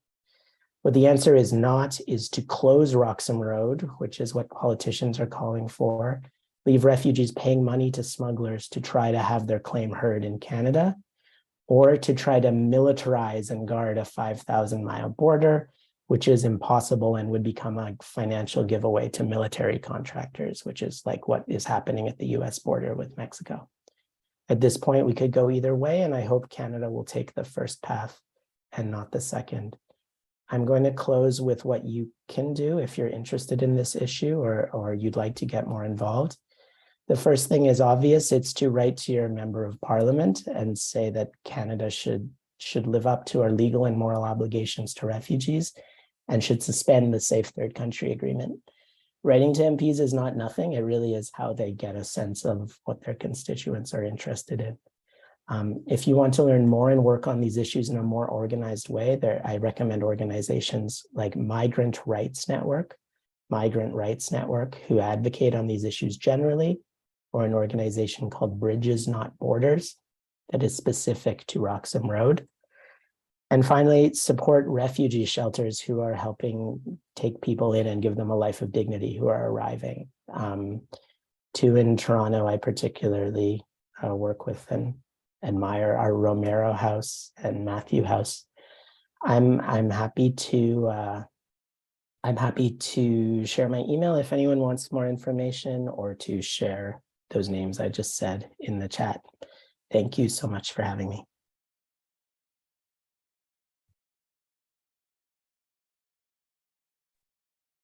What the answer is not is to close Roxham Road, which is what politicians are calling for, leave refugees paying money to smugglers to try to have their claim heard in Canada, or to try to militarize and guard a 5,000-mile border, which is impossible and would become a financial giveaway to military contractors, which is like what is happening at the US border with Mexico. At this point, we could go either way, and I hope Canada will take the first path and not the second. I'm going to close with what you can do if you're interested in this issue or you'd like to get more involved. The first thing is obvious. It's to write to your member of parliament and say that Canada should live up to our legal and moral obligations to refugees and should suspend the Safe Third Country Agreement. Writing to MPs is not nothing. It really is how they get a sense of what their constituents are interested in. If you want to learn more and work on these issues in a more organized way, I recommend organizations like Migrant Rights Network, who advocate on these issues generally, or an organization called Bridges Not Borders that is specific to Roxham Road. And finally, support refugee shelters who are helping take people in and give them a life of dignity who are arriving. Two in Toronto, I particularly work with and admire our Romero House and Matthew House. I'm happy to share my email if anyone wants more information, or to share those names I just said in the chat. Thank you so much for having me.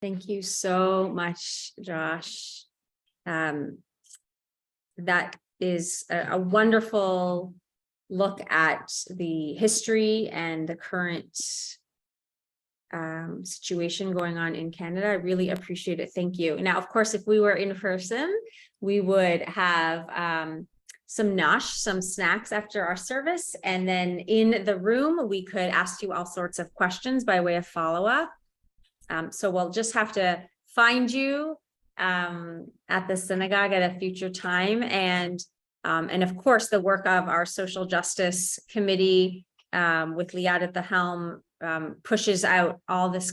Thank you so much, Josh. That is a wonderful look at the history and the current situation going on in Canada. I really appreciate it. Thank you. Now, of course, if we were in person, we would have some nosh, some snacks after our service. And then in the room, we could ask you all sorts of questions by way of follow-up. So we'll just have to find you at the synagogue at a future time. And of course, the work of our social justice committee with Liat at the helm pushes out all this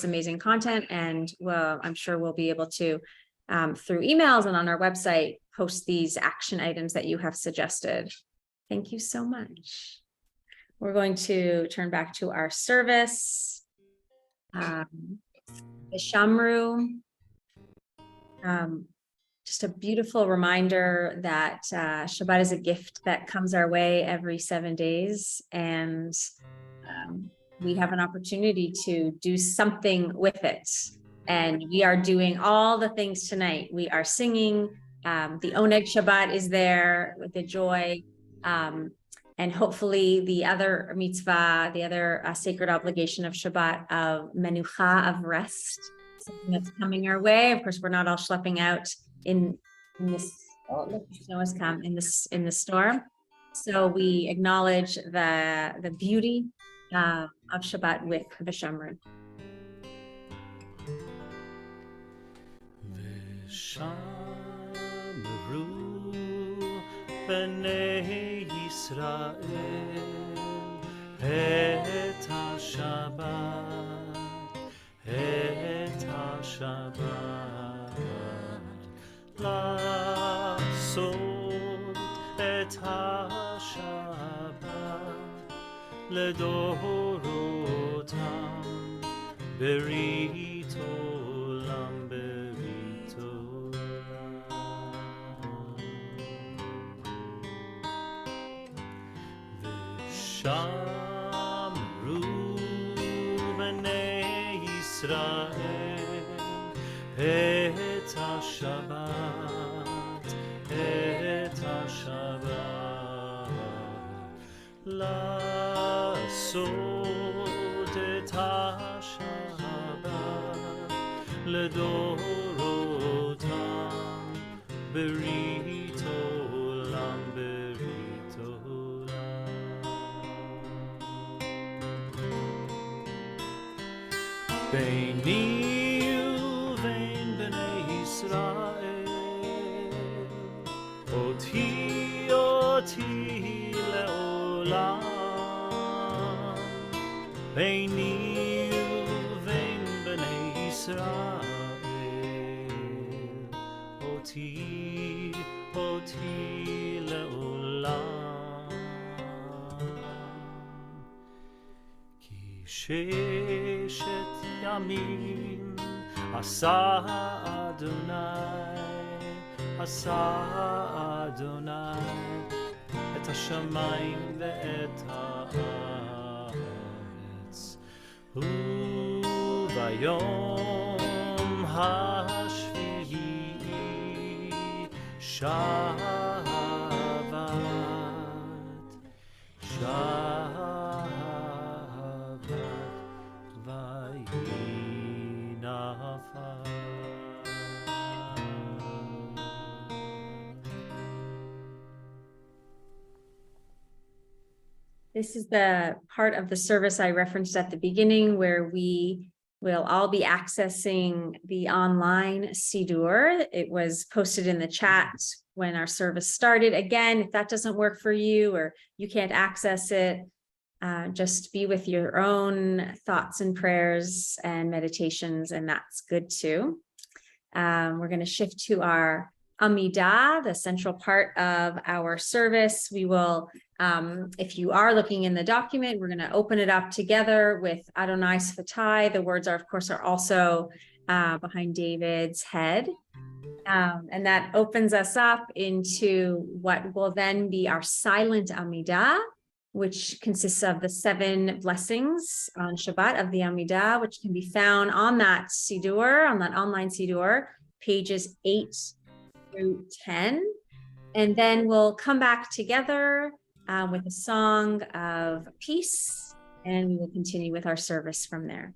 amazing content. And I'm sure we'll be able to, through emails and on our website, post these action items that you have suggested. Thank you so much. We're going to turn back to our service. The Shamru, just a beautiful reminder that Shabbat is a gift that comes our way every 7 days, and we have an opportunity to do something with it. And we are doing all the things tonight. We are singing, the Oneg Shabbat is there with the joy. And hopefully the other mitzvah, the other sacred obligation of Shabbat, of menucha, of rest, something that's coming our way. Of course, we're not all schlepping out in this, oh, look, snow has come in the storm. So we acknowledge the beauty of Shabbat with V'shamru.
V'shamru b'nei Yisrael et ha-Shabbat לעשות את השבת לדורותם ברית עולם ברית עולם ושמרו בני ישראל את השבת, את השבת, לעשות את השבת לדורותם ברית עולם ברית עולם. ביני אותי לעולם ביני ובין בני ישראל אותי לעולם כי ששת ימים עשה אדוני את השמיים ואת הארץ וביום השביעי שבת ויהי נפל.
This is the part of the service I referenced at the beginning where we will all be accessing the online Siddur. It was posted in the chat when our service started. Again, if that doesn't work for you or you can't access it, just be with your own thoughts and prayers and meditations, and that's good too. We're going to shift to our Amidah, the central part of our service. We will, if you are looking in the document, we're going to open it up together with Adonai Sfatai. The words are, of course, are also behind David's head. And that opens us up into what will then be our silent Amidah, which consists of the 7 blessings on Shabbat of the Amidah, which can be found on that Siddur, on that online Siddur, pages 8 through 10. And then we'll come back together with a song of peace, and we will continue with our service from there.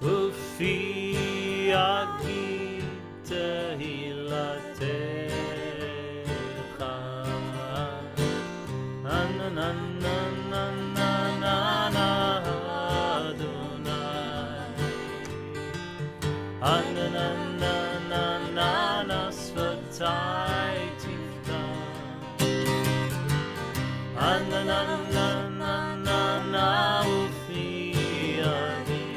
ופי אגיד תהילתך na na na na na na na na Adonai na na na na na sfatai tifta na na na na na ufi adi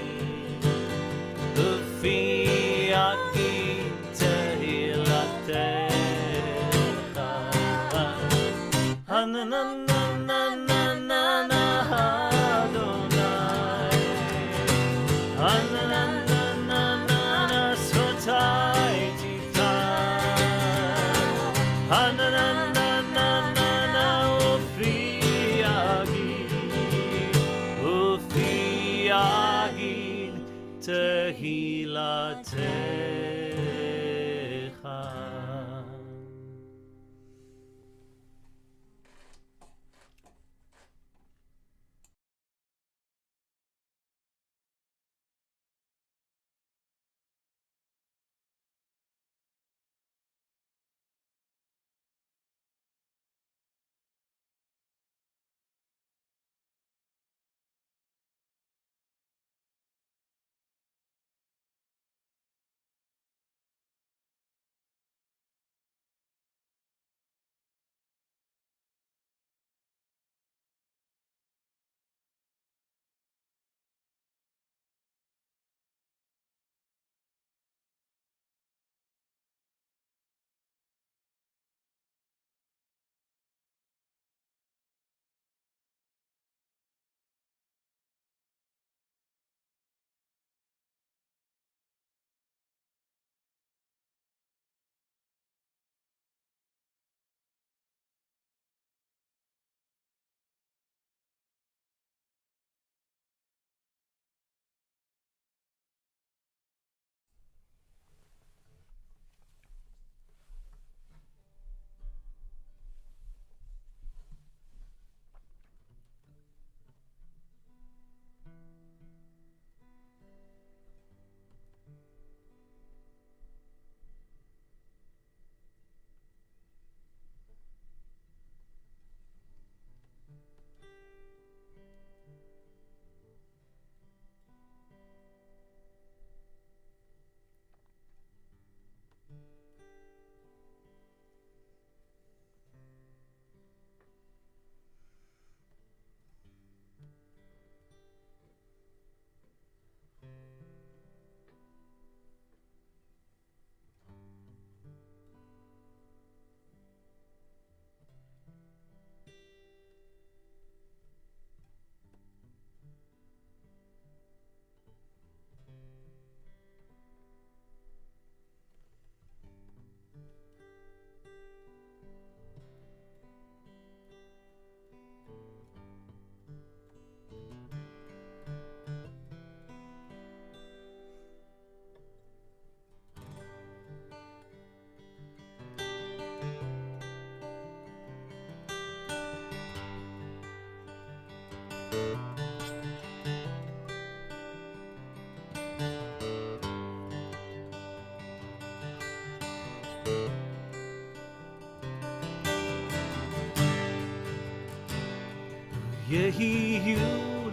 יהיו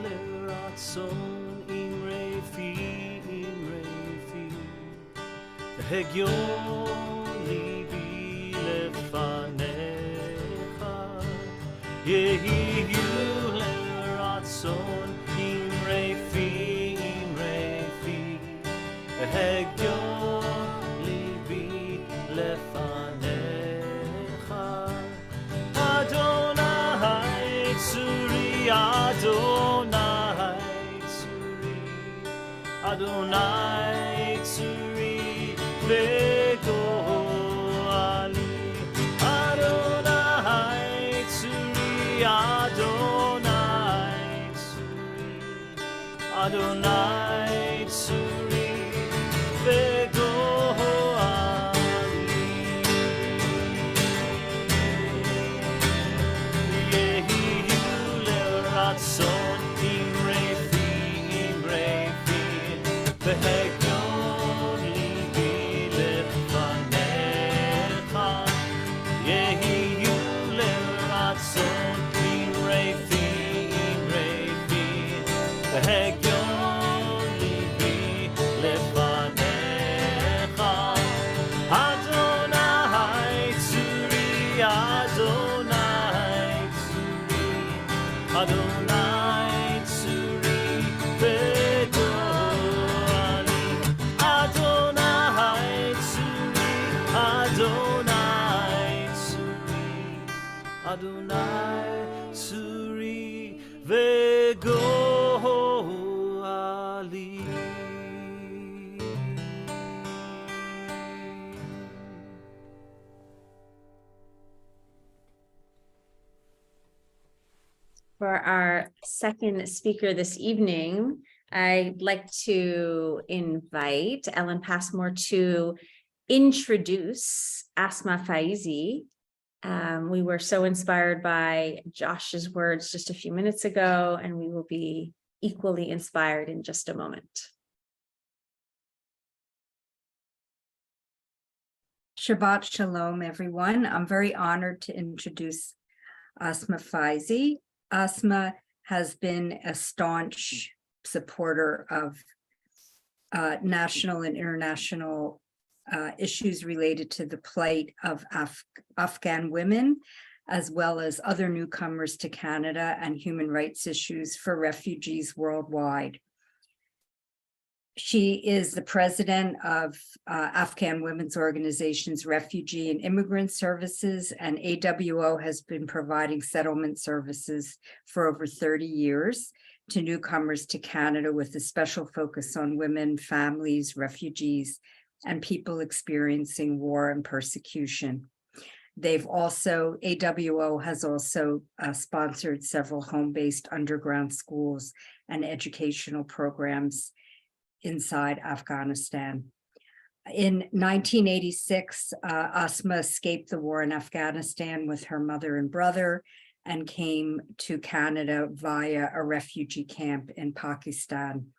לרצון עם רפי והגיון ליבי לפניך יהיו לרצון עם רפי והגיון ליבי לפניך אדוני צורי אדוני צורי וגואלי אדוני צורי אדוני צורי וגואלי יהיו לרצון עם רפי והגיון ליבי לפניך יהיו לרצון עם רפי והגיון Adonai Suri Vegoali.
For our second speaker this evening, I'd like to invite Ellen Passmore to introduce Asma Faizi. We were so inspired by Josh's words just a few minutes ago, and we will be equally inspired in just a moment.
Shabbat Shalom, everyone. I'm very honored to introduce Asma Faizi. Asma has been a staunch supporter of national and international issues related to the plight of Afghan women, as well as other newcomers to Canada, and human rights issues for refugees worldwide. She is the president of Afghan women's organizations, Refugee and Immigrant Services, and AWO has been providing settlement services for over 30 years to newcomers to Canada, with a special focus on women, families, refugees, and people experiencing war and persecution. AWO has also sponsored several home-based underground schools and educational programs inside Afghanistan. In 1986, Asma escaped the war in Afghanistan with her mother and brother and came to Canada via a refugee camp in Pakistan.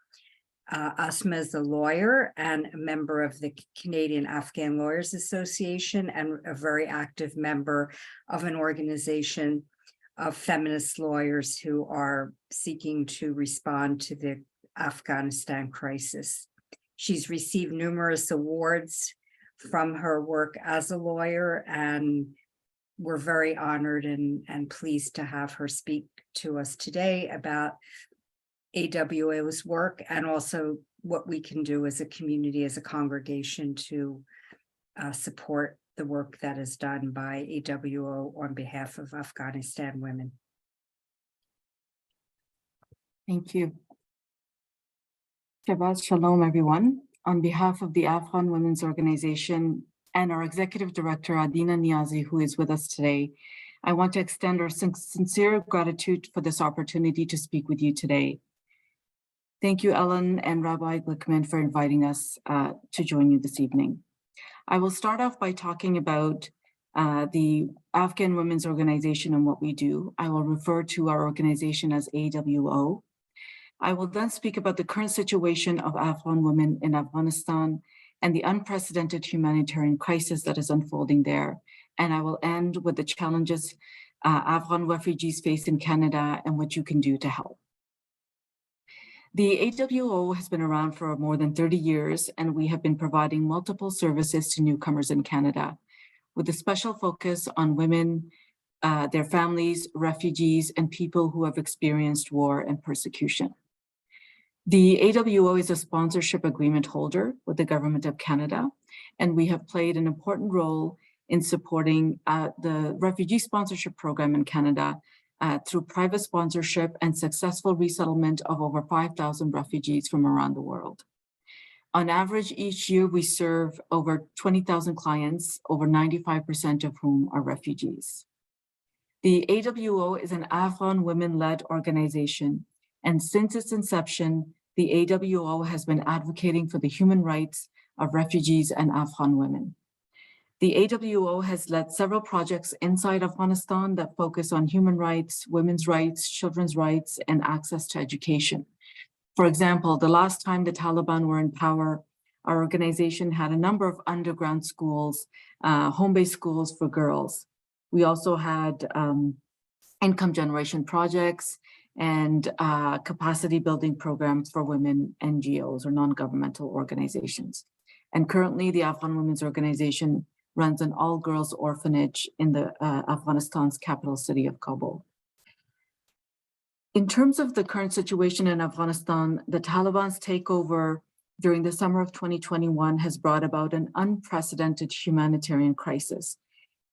Asma is a lawyer and a member of the Canadian Afghan Lawyers Association, and a very active member of an organization of feminist lawyers who are seeking to respond to the Afghanistan crisis. She's received numerous awards from her work as a lawyer, and we're very honored and pleased to have her speak to us today about AWO's work, and also what we can do as a community, as a congregation, to support the work that is done by AWO on behalf of Afghanistan women.
Thank you. Shabbat Shalom, everyone. On behalf of the Afghan Women's Organization and our Executive Director, Adina Niazi, who is with us today, I want to extend our sincere gratitude for this opportunity to speak with you today. Thank you, Ellen and Rabbi Glickman, for inviting us to join you this evening. I will start off by talking about the Afghan Women's Organization and what we do. I will refer to our organization as AWO. I will then speak about the current situation of Afghan women in Afghanistan and the unprecedented humanitarian crisis that is unfolding there. And I will end with the challenges Afghan refugees face in Canada and what you can do to help. The AWO has been around for more than 30 years, and we have been providing multiple services to newcomers in Canada, with a special focus on women, their families, refugees, and people who have experienced war and persecution. The AWO is a sponsorship agreement holder with the Government of Canada, and we have played an important role in supporting the refugee sponsorship program in Canada through private sponsorship and successful resettlement of over 5,000 refugees from around the world. On average, each year we serve over 20,000 clients, over 95% of whom are refugees. The AWO is an Afghan women-led organization, and since its inception, the AWO has been advocating for the human rights of refugees and Afghan women. The AWO has led several projects inside Afghanistan that focus on human rights, women's rights, children's rights, and access to education. For example, the last time the Taliban were in power, our organization had a number of underground schools, home-based schools for girls. We also had income generation projects and capacity building programs for women NGOs or non-governmental organizations. And currently the Afghan Women's Organization runs an all-girls orphanage in the Afghanistan's capital city of Kabul. In terms of the current situation in Afghanistan, the Taliban's takeover during the summer of 2021 has brought about an unprecedented humanitarian crisis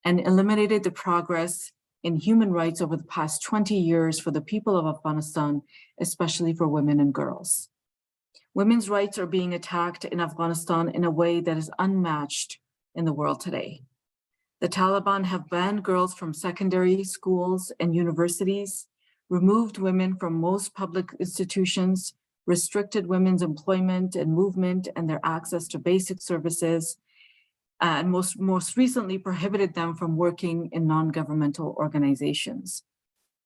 and eliminated the progress in human rights over the past 20 years for the people of Afghanistan, especially for women and girls. Women's rights are being attacked in Afghanistan in a way that is unmatched in the world today. The Taliban have banned girls from secondary schools and universities, removed women from most public institutions, restricted women's employment and movement and their access to basic services, and most recently prohibited them from working in non-governmental organizations.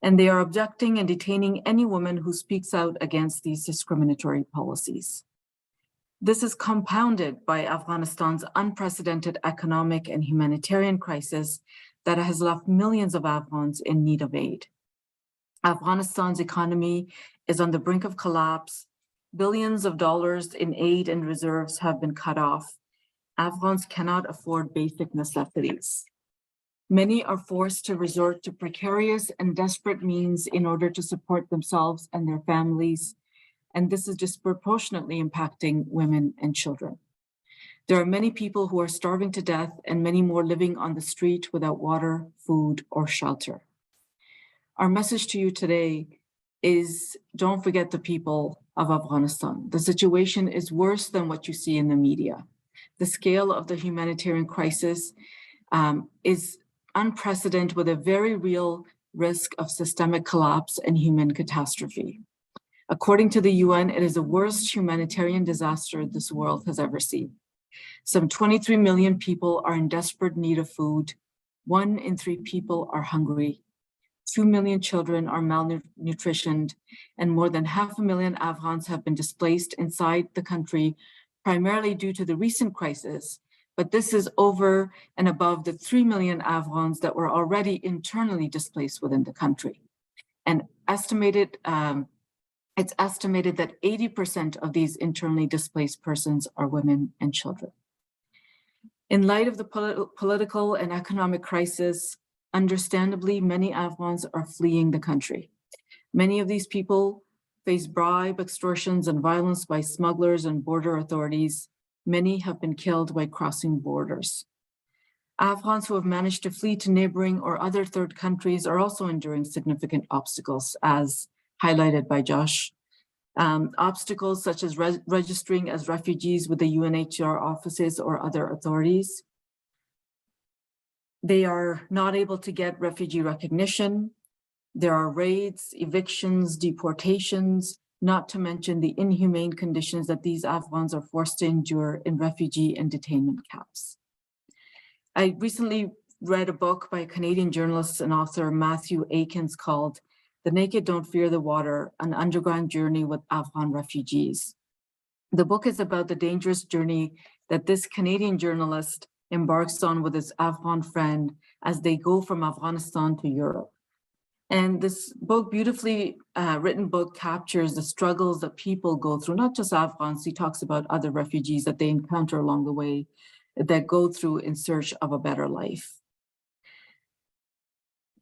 And they are abducting and detaining any woman who speaks out against these discriminatory policies. This is compounded by Afghanistan's unprecedented economic and humanitarian crisis that has left millions of Afghans in need of aid. Afghanistan's economy is on the brink of collapse. Billions of dollars in aid and reserves have been cut off. Afghans cannot afford basic necessities. Many are forced to resort to precarious and desperate means in order to support themselves and their families, and this is disproportionately impacting women and children. There are many people who are starving to death and many more living on the street without water, food, or shelter. Our message to you today is don't forget the people of Afghanistan. The situation is worse than what you see in the media. The scale of the humanitarian crisis is unprecedented with a very real risk of systemic collapse and human catastrophe. According to the UN, it is the worst humanitarian disaster this world has ever seen. Some 23 million people are in desperate need of food. 1 in 3 people are hungry. 2 million children are malnutritioned, and more than 500,000 Afghans have been displaced inside the country, primarily due to the recent crisis. But this is over and above the 3 million Afghans that were already internally displaced within the country. And it's estimated that 80% of these internally displaced persons are women and children. In light of the political and economic crisis, understandably, many Afghans are fleeing the country. Many of these people face bribe, extortions, and violence by smugglers and border authorities. Many have been killed by crossing borders. Afghans who have managed to flee to neighboring or other third countries are also enduring significant obstacles, as highlighted by Josh. Obstacles such as registering as refugees with the UNHCR offices or other authorities. They are not able to get refugee recognition. There are raids, evictions, deportations, not to mention the inhumane conditions that these Afghans are forced to endure in refugee and detainment camps. I recently read a book by Canadian journalist and author Matthew Aikens called "The Naked Don't Fear the Water: An Underground Journey with Afghan Refugees." The book is about the dangerous journey that this Canadian journalist embarks on with his Afghan friend as they go from Afghanistan to Europe. And this book, beautifully written book, captures the struggles that people go through, not just Afghans. He talks about other refugees that they encounter along the way that go through in search of a better life.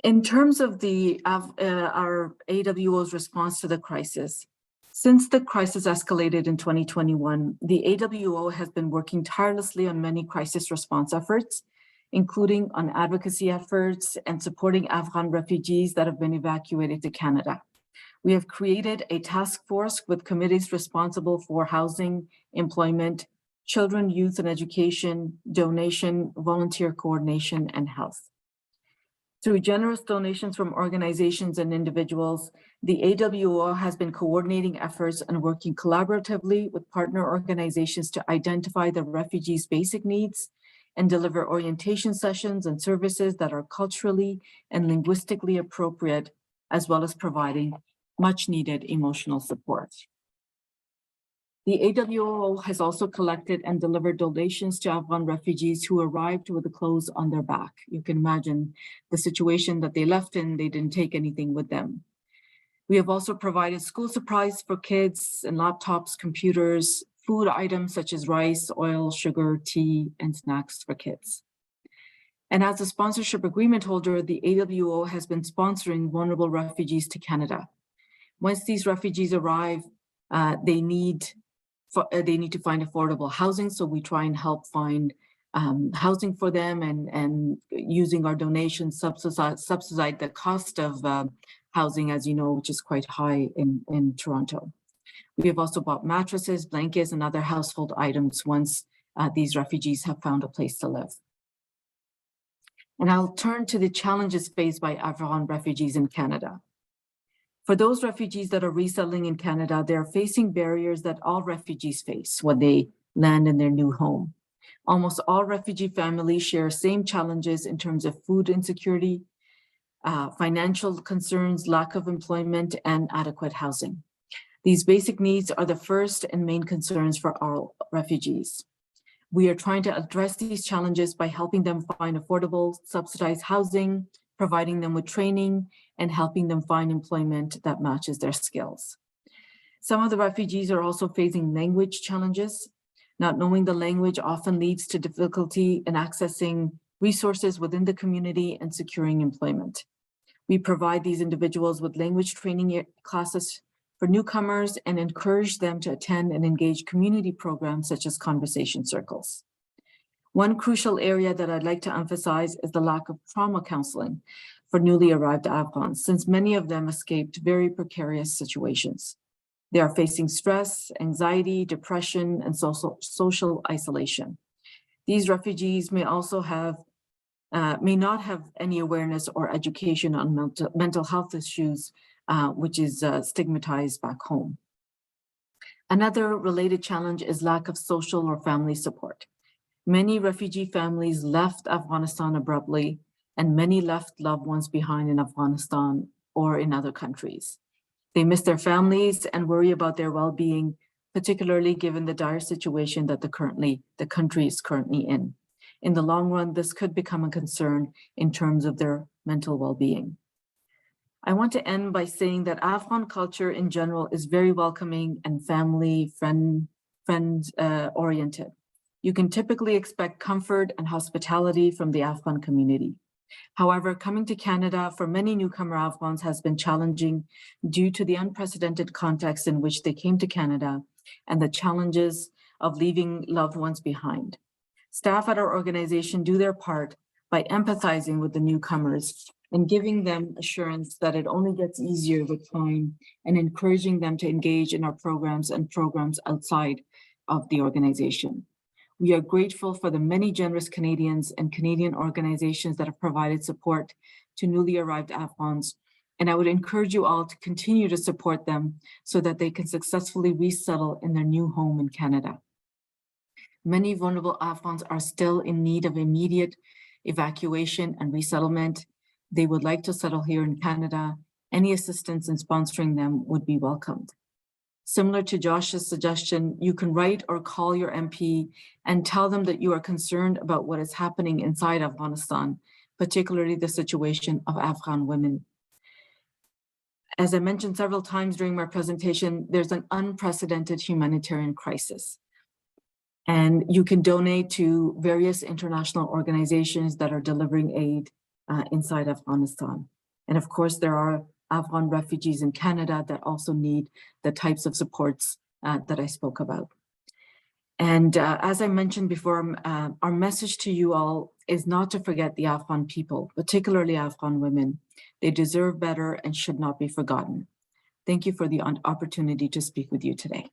In terms of our AWO's response to the crisis, since the crisis escalated in 2021, the AWO has been working tirelessly on many crisis response efforts, including on advocacy efforts and supporting Afghan refugees that have been evacuated to Canada. We have created a task force with committees responsible for housing, employment, children, youth and education, donation, volunteer coordination, and health. Through generous donations from organizations and individuals, the AWO has been coordinating efforts and working collaboratively with partner organizations to identify the refugees' basic needs and deliver orientation sessions and services that are culturally and linguistically appropriate, as well as providing much needed emotional support. The AWO has also collected and delivered donations to Afghan refugees who arrived with the clothes on their back. You can imagine the situation that they left in, they didn't take anything with them. We have also provided school supplies for kids and laptops, computers, food items such as rice, oil, sugar, tea, and snacks for kids. And as a sponsorship agreement holder, the AWO has been sponsoring vulnerable refugees to Canada. Once these refugees arrive, they need to find affordable housing, so we try and help find housing for them and using our donations subsidize the cost of housing, as you know, which is quite high in Toronto. We have also bought mattresses, blankets, and other household items once these refugees have found a place to live. And I'll turn to the challenges faced by Afghan refugees in Canada. For those refugees that are resettling in Canada, they're facing barriers that all refugees face when they land in their new home. Almost all refugee families share same challenges in terms of food insecurity, financial concerns, lack of employment, and adequate housing. These basic needs are the first and main concerns for all refugees. We are trying to address these challenges by helping them find affordable, subsidized housing, providing them with training, and helping them find employment that matches their skills. Some of the refugees are also facing language challenges. Not knowing the language often leads to difficulty in accessing resources within the community and securing employment. We provide these individuals with language training classes for newcomers and encourage them to attend and engage community programs such as conversation circles. One crucial area that I'd like to emphasize is the lack of trauma counseling for newly arrived Afghans, since many of them escaped very precarious situations. They are facing stress, anxiety, depression, and social isolation. These refugees may also may not have any awareness or education on mental health issues, which is stigmatized back home. Another related challenge is lack of social or family support. Many refugee families left Afghanistan abruptly, and many left loved ones behind in Afghanistan or in other countries. They miss their families and worry about their well-being, particularly given the dire situation that the country is currently in. In the long run, this could become a concern in terms of their mental well-being. I want to end by saying that Afghan culture in general is very welcoming and family oriented. You can typically expect comfort and hospitality from the Afghan community. However, coming to Canada for many newcomer Afghans has been challenging due to the unprecedented context in which they came to Canada and the challenges of leaving loved ones behind. Staff at our organization do their part by empathizing with the newcomers and giving them assurance that it only gets easier with time and encouraging them to engage in our programs and programs outside of the organization. We are grateful for the many generous Canadians and Canadian organizations that have provided support to newly arrived Afghans, and I would encourage you all to continue to support them so that they can successfully resettle in their new home in Canada. Many vulnerable Afghans are still in need of immediate evacuation and resettlement. They would like to settle here in Canada. Any assistance in sponsoring them would be welcomed. Similar to Josh's suggestion, you can write or call your MP and tell them that you are concerned about what is happening inside Afghanistan, particularly the situation of Afghan women. As I mentioned several times during my presentation, there's an unprecedented humanitarian crisis. And you can donate to various international organizations that are delivering aid inside Afghanistan. And of course, there are Afghan refugees in Canada that also need the types of supports that I spoke about. And as I mentioned before, our message to you all is not to forget the Afghan people, particularly Afghan women. They deserve better and should not be forgotten. Thank you for the opportunity to speak with you today.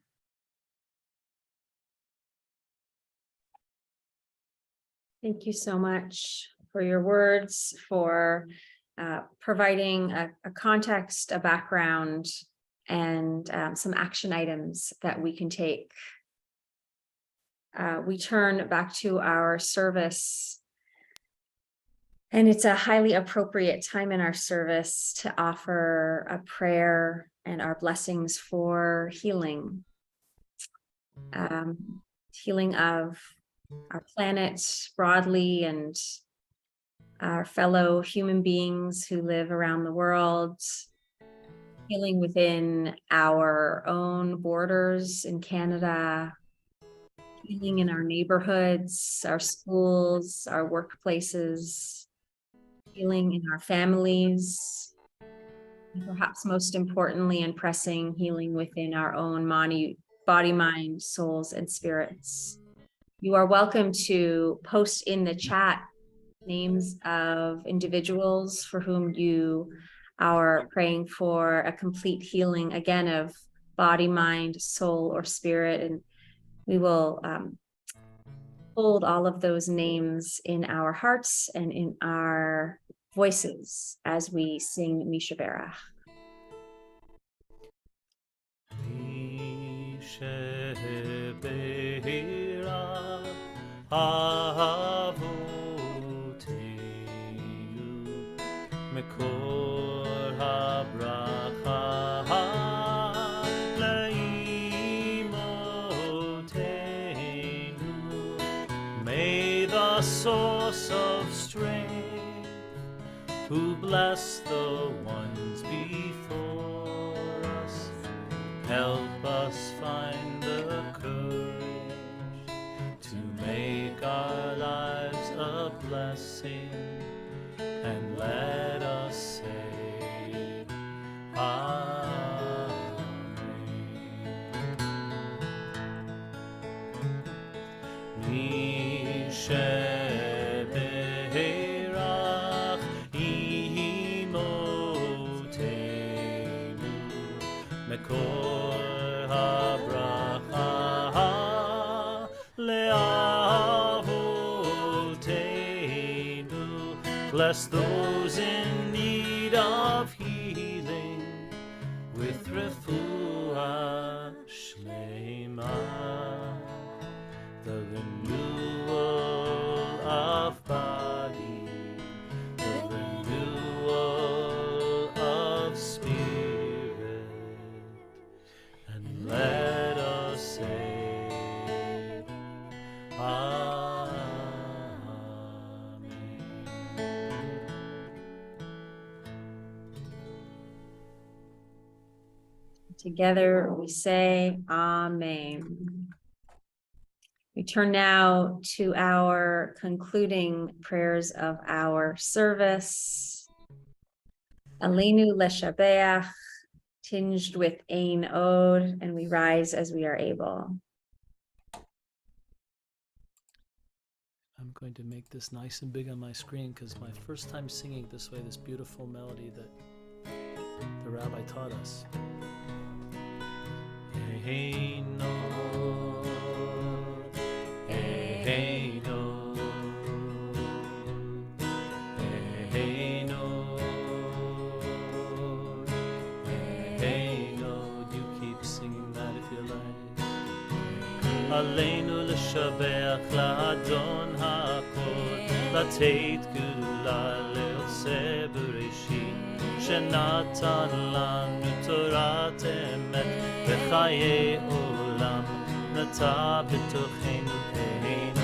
Thank you so much for your words, for providing a context, a background, and some action items that we can take. We turn back to our service, and it's a highly appropriate time in our service to offer a prayer and our blessings for healing. Healing of our planet broadly and our fellow human beings who live around the world, healing within our own borders in Canada, healing in our neighborhoods, our schools, our workplaces, healing in our families, and perhaps most importantly and pressing, healing within our own body, mind, souls, and spirits. You are welcome to post in the chat names of individuals for whom you are praying for a complete healing, again, of body, mind, soul, or spirit. And we will hold all of those names in our hearts and in our voices as we sing Misha Berach.
מקור הברכה לאמותינו. May the source of strength, who bless the ones before us, help us find the courage to make our lives a blessing, and let us say Amen. Mi sheberach imotenu, mekor habracha leavotenu. Bless those in need of healing with refuah shlema, the renewal of body, the renewal of spirit, and let us say
Together we say Amen. We turn now to our concluding prayers of our service. Aleinu leshabeach, tinged with ein od, and we rise as we are able.
I'm going to make this nice and big on my screen because my first time singing this way, this beautiful melody that the rabbi taught us. Eino, Eino, Eino, Eino. You keep singing that if you like. Aleinu l'shabeach la'adon ha'kol, לתת גדולה לעושה בראשית, שנתן לנו תורת אמת וחיי עולם, נטע בתוכנו אינו,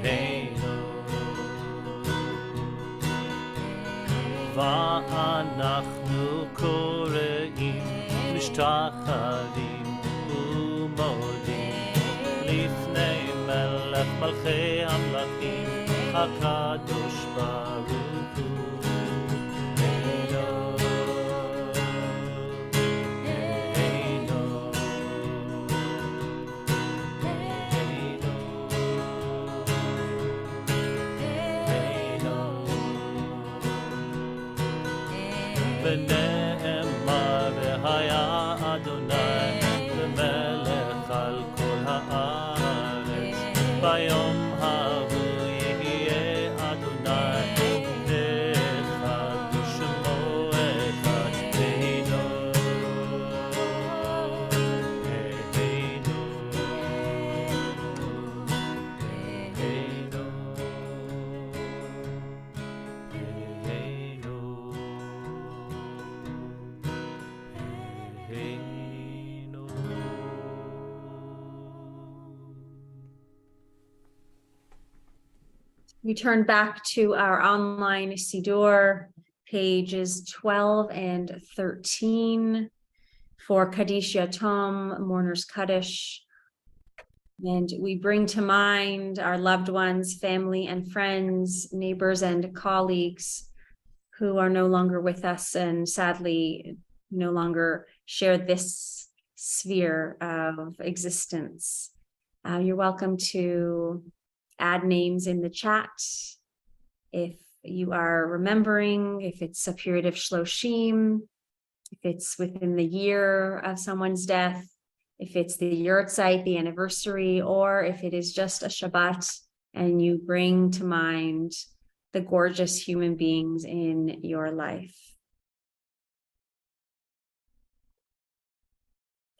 אינו. ואנחנו קוראים, משתחווים ומודים לפני מלך מלכי המלכים, הקדוש ברוך הוא. ונאמר והיה אדוני למלך על כל הארץ, ביום ההוא יהיה אדוני אחד ושמו אחד, אינו,
We turn back to our online Siddur, pages 12 and 13 for Kaddish Yatom, Mourner's Kaddish. And we bring to mind our loved ones, family and friends, neighbors and colleagues who are no longer with us and sadly no longer share this sphere of existence. You're welcome to add names in the chat if you are remembering, if it's a period of Shloshim, if it's within the year of someone's death, if it's the Yurtzeit, the anniversary, or if it is just a Shabbat and you bring to mind the gorgeous human beings in your life.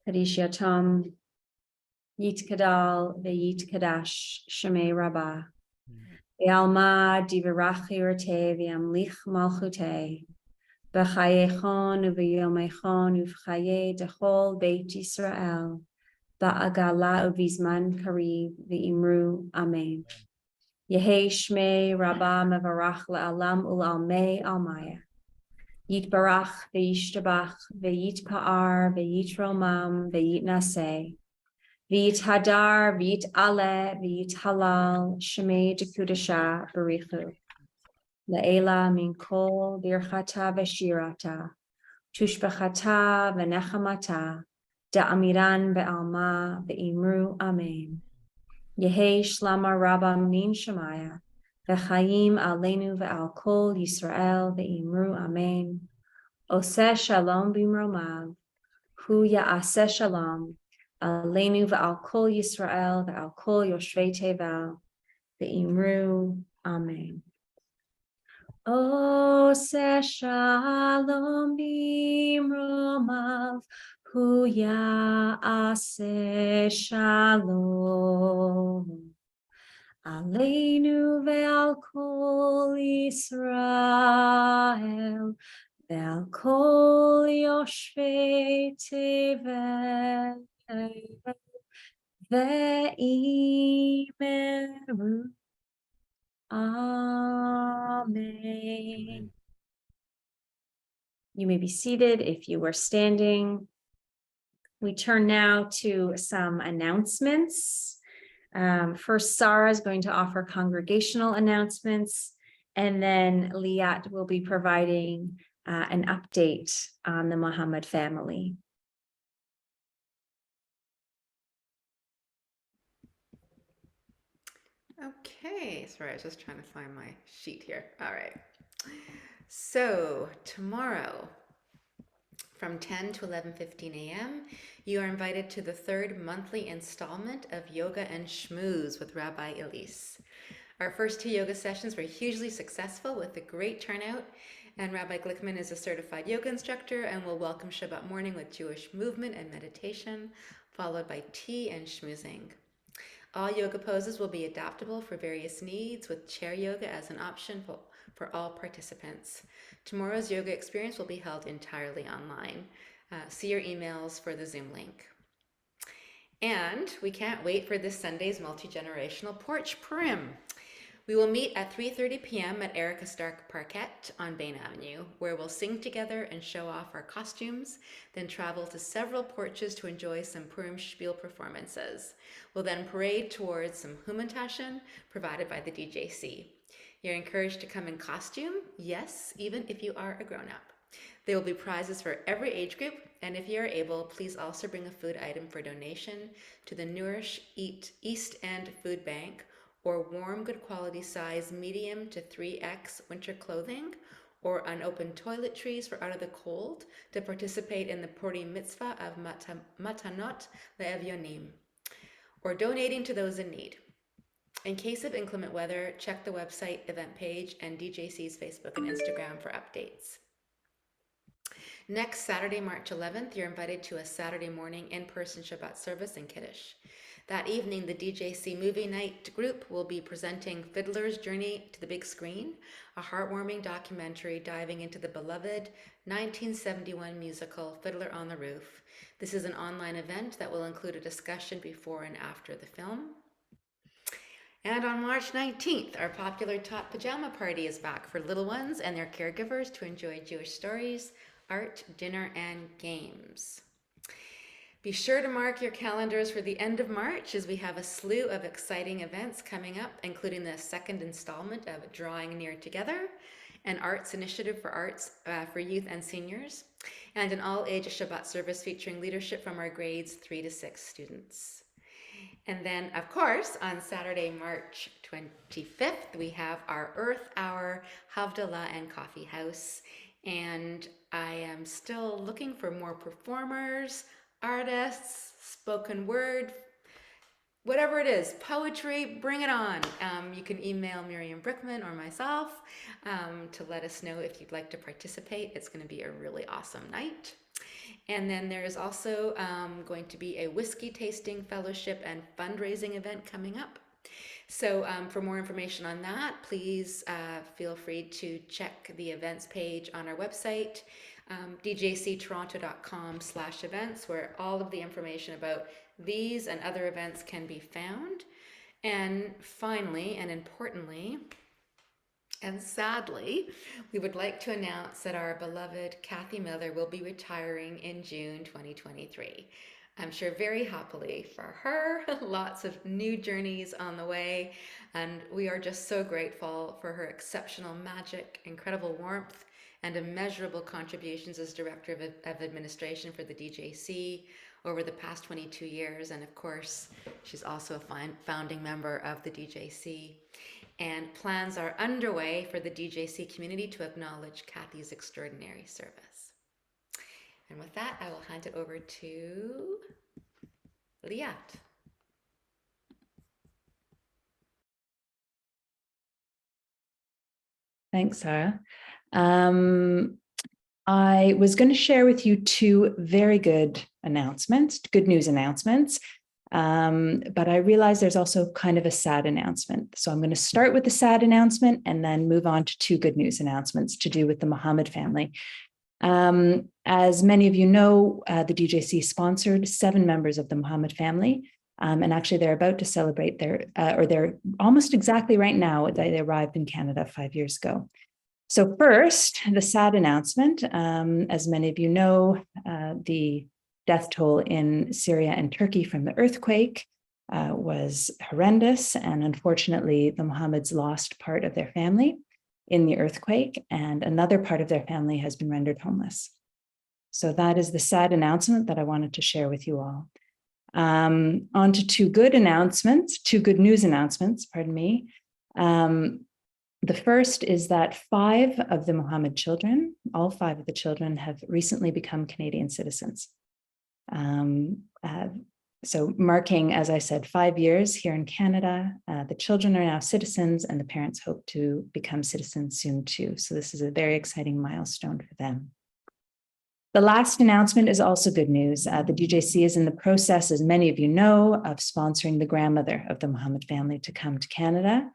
Kadish Yatom, Yit Kadal, V'Yit Kadash, Shemei Rabbah. Ve'alma diverachi rete ve'amlich malchute. V'chayechon u'v'yomechon u'v'chaye dechol Beit Yisrael. Ba'agala u'vizman kariv ve'imru Amen. Yehi Shmei Rabbah mevarach la'alam ul'almei almaya. Yitbarach ve'yishtabach ve'yitpa'ar ve'yitromam ve'yitnaseh. V'yithadar ve'yit'ale ve'yithalal shemei dekudasha barichu. Le'ela min kol birchata v'shirata. Tushbachata v'nechamata. Da'amiran ve'alma ve'imru Amen. Yehi shlama rabba min shemaya. V'chaim aleinu ve'al kol Yisrael ve'imru Amen. Oseh shalom b'mromav. Hu ya'aseh shalom. Aleinu ve'al kol Yisrael ve'al kol yoshvei tevel. Ve'imru Amen. Oseh shalom b'mromav. Hu ya'aseh shalom. Aleinu ve'al kol Yisrael ve'al kol yoshvei tevel ve'imeru Amen. You may be seated if you were standing. We turn now to some announcements. First, Sarah is going to offer congregational announcements, and then Liat will be providing an update on the Muhammad family.
Okay, sorry, I was just trying to find my sheet here. All right. So tomorrow, from 10 to 11:15 a.m., you are invited to the third monthly installment of Yoga and Schmooze with Rabbi Elise. Our first 2 yoga sessions were hugely successful with a great turnout, and Rabbi Glickman is a certified yoga instructor and will welcome Shabbat morning with Jewish movement and meditation, followed by tea and schmoozing. All yoga poses will be adaptable for various needs, with chair yoga as an option for all participants. Tomorrow's yoga experience will be held entirely online. See your emails for the Zoom link. And we can't wait for this Sunday's multi-generational porch prim. We will meet at 3:30 p.m. at Erica Stark Parquet on Bain Avenue, where we'll sing together and show off our costumes, then travel to several porches to enjoy some Purim Spiel performances. We'll then parade towards some Humantaschen provided by the DJC. You're encouraged to come in costume, yes, even if you are a grown-up. There will be prizes for every age group, and if you are able, please also bring a food item for donation to the Nourish East End Food Bank, or warm, good quality size medium to 3X winter clothing, or unopened toiletries for out of the cold to participate in the Purim mitzvah of Matanot Le'Evyonim, or donating to those in need. In case of inclement weather, check the website, event page, and DJC's Facebook and Instagram for updates. Next Saturday, March 11th, you're invited to a Saturday morning in-person Shabbat service in Kiddush. That evening, the DJC Movie Night group will be presenting Fiddler's Journey to the Big Screen, a heartwarming documentary diving into the beloved 1971 musical Fiddler on the Roof. This is an online event that will include a discussion before and after the film. And on March 19th, our popular Tot Pajama Party is back for little ones and their caregivers to enjoy Jewish stories, art, dinner, and games. Be sure to mark your calendars for the end of March, as we have a slew of exciting events coming up, including the second installment of Drawing Near Together an arts initiative for arts for youth and seniors, and an all-age Shabbat service featuring leadership from our grades 3 to 6 students. And then, of course, on Saturday, March 25th, we have our Earth Hour, Havdalah and Coffee House. And I am still looking for more performers, artists, spoken word, whatever it is, poetry, bring it on. You can email Miriam Brickman or myself to let us know if you'd like to participate. It's going to be a really awesome night. And then there is also going to be a whiskey tasting fellowship and fundraising event coming up. So for more information on that, please feel free to check the events page on our website, djctoronto.com/events, where all of the information about these and other events can be found. And finally, and importantly, and sadly, we would like to announce that our beloved Kathy Miller will be retiring in June 2023. I'm sure very happily for her, lots of new journeys on the way, and we are just so grateful for her exceptional magic, incredible warmth, and immeasurable contributions as Director of Administration for the DJC over the past 22 years. And of course, she's also a founding member of the DJC. And plans are underway for the DJC community to acknowledge Kathy's extraordinary service. And with that, I will hand it over to Liat.
Thanks, Sarah. I was going to share with you two very good news announcements. But I realize there's also kind of a sad announcement. So I'm going to start with the sad announcement and then move on to two good news announcements to do with the Muhammad family. As many of you know, the DJC sponsored 7 members of the Muhammad family. And actually they're about to celebrate they're almost exactly right now, they arrived in Canada 5 years ago. So first, the sad announcement, as many of you know, the death toll in Syria and Turkey from the earthquake was horrendous. And unfortunately, the Mohammeds lost part of their family in the earthquake, and another part of their family has been rendered homeless. So that is the sad announcement that I wanted to share with you all. On to two good news announcements, pardon me. The first is that 5 of the Mohammed children, all 5 of the children, have recently become Canadian citizens. So marking, as I said, 5 years here in Canada, the children are now citizens and the parents hope to become citizens soon too. So this is a very exciting milestone for them. The last announcement is also good news. The DJC is in the process, as many of you know, of sponsoring the grandmother of the Muhammad family to come to Canada.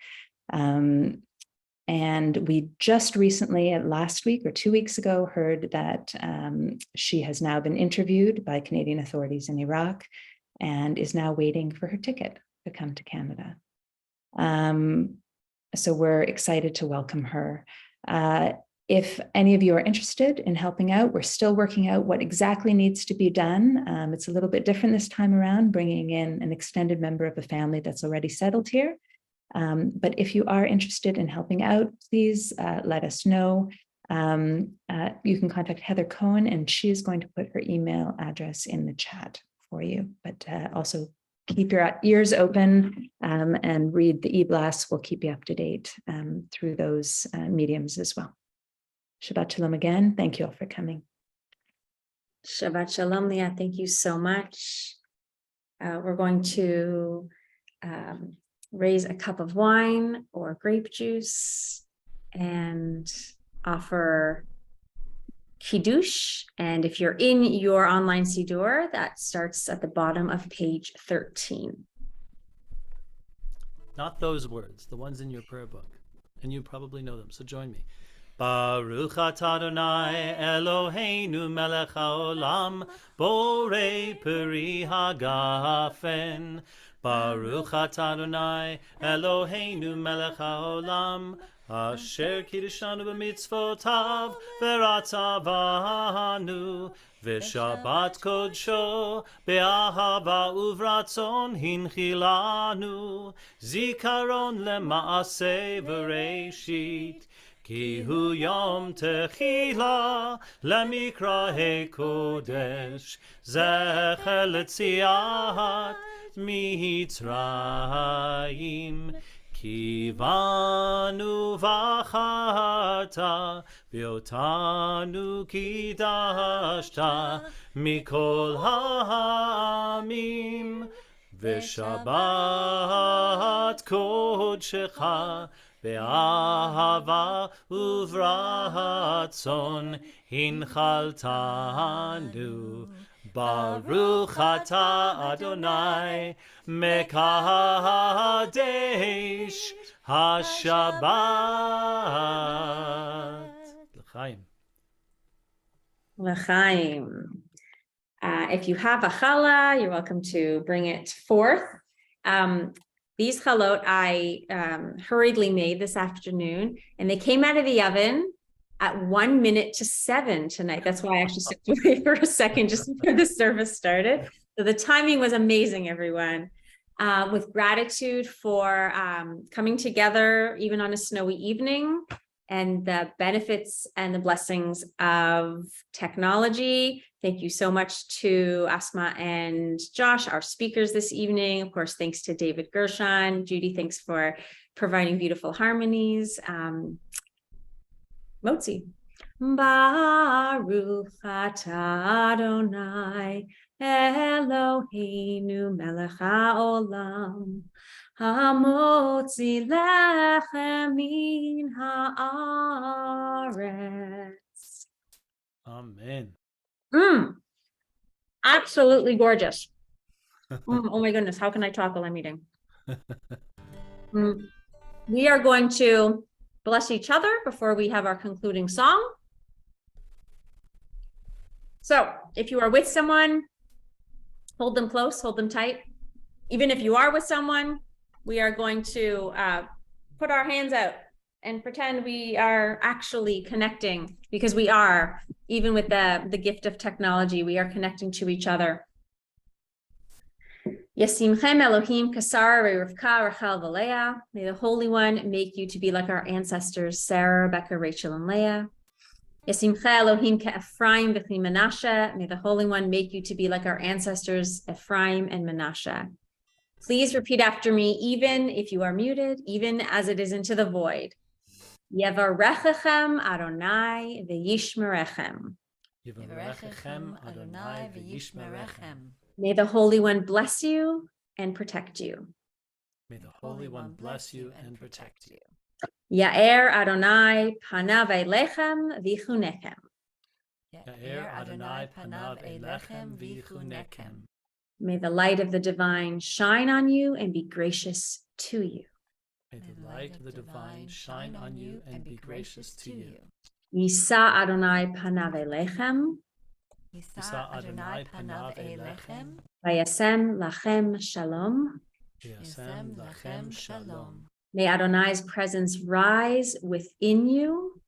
And we just recently, last week or 2 weeks ago, heard that she has now been interviewed by Canadian authorities in Iraq and is now waiting for her ticket to come to Canada. So we're excited to welcome her. If any of you are interested in helping out, we're still working out what exactly needs to be done. It's a little bit different this time around, bringing in an extended member of the family that's already settled here. But if you are interested in helping out, please let us know. You can contact Heather Cohen, and she is going to put her email address in the chat for you. But also keep your ears open and read the e-blasts. We'll keep you up to date through those mediums as well. Shabbat Shalom again. Thank you all for coming.
Shabbat Shalom, Leah. Thank you so much. We're going to raise a cup of wine or grape juice and offer Kiddush. And if you're in your online Siddur, that starts at the bottom of page 13.
Not those words, the ones in your prayer book. And you probably know them, so join me. Baruch atah Adonai Eloheinu melech haolam borei peri hagafen. Baruch atah Adonai Eloheinu melech haolam asher kiddushanu b'mitzvotav v'ratzavanu v'shabbat kodsho be'ahava uvratzon hinchilanu zikaron lema'aseh v'reishit כי הוא יום תחילה למקראי קודש, זכר ליציאת מצרים. כי בנו בחרת ואותנו קידשת מכל העמים, ושבת קודשך באהבה וברצון הנחלתנו. ברוך אתה אדוני מקדש השבת. לחיים.
L'chaim. If you have a challah, you're welcome to bring it forth. These chalot I hurriedly made this afternoon, and they came out of the oven at 1 minute to 7 tonight. That's why I actually stepped away for a second just before the service started. So the timing was amazing, everyone. With gratitude for coming together, even on a snowy evening, and the benefits and the blessings of technology. Thank you so much to Asma and Josh, our speakers this evening. Of course, thanks to David Gershon. Judy, thanks for providing beautiful harmonies. Motzi. Baruch atah Adonai Eloheinu melech haolam hamotzi lechem min haaretz.
Amen.
Absolutely gorgeous. Oh my goodness, how can I talk while I'm eating? We are going to bless each other before we have our concluding song. So if you are with someone, hold them close, hold them tight. Even if you are with someone, we are going to put our hands out and pretend we are actually connecting, because we are, even with the gift of technology, we are connecting to each other. Yasimchem Elohim Kasara Rivka Rachel Valeah. May the Holy One make you to be like our ancestors, Sarah, Rebecca, Rachel, and Leah. Yasimcha Elohim Ephraim v'chli Menashe. May the Holy One make you to be like our ancestors, Ephraim and Menashe. Please repeat after me, even if you are muted, even as it is into the void. Yevarechechem Adonai v'yishmerechem.
Yevarechechem Adonai v'yishmerechem.
May the Holy One bless you and protect you.
May the Holy One bless you and protect you.
Ya'er Adonai panav elechem v'chunechem.
Ya'er Adonai panav elechem v'chunechem.
May the light of the divine shine on you and be gracious to you.
May the light of the divine shine on you and be gracious to you.
Yisa Adonai panav elechem.
Yisa Adonai panav elechem.
Vayasem lachem shalom.
V'yasem lachem shalom.
May Adonai's presence rise within you.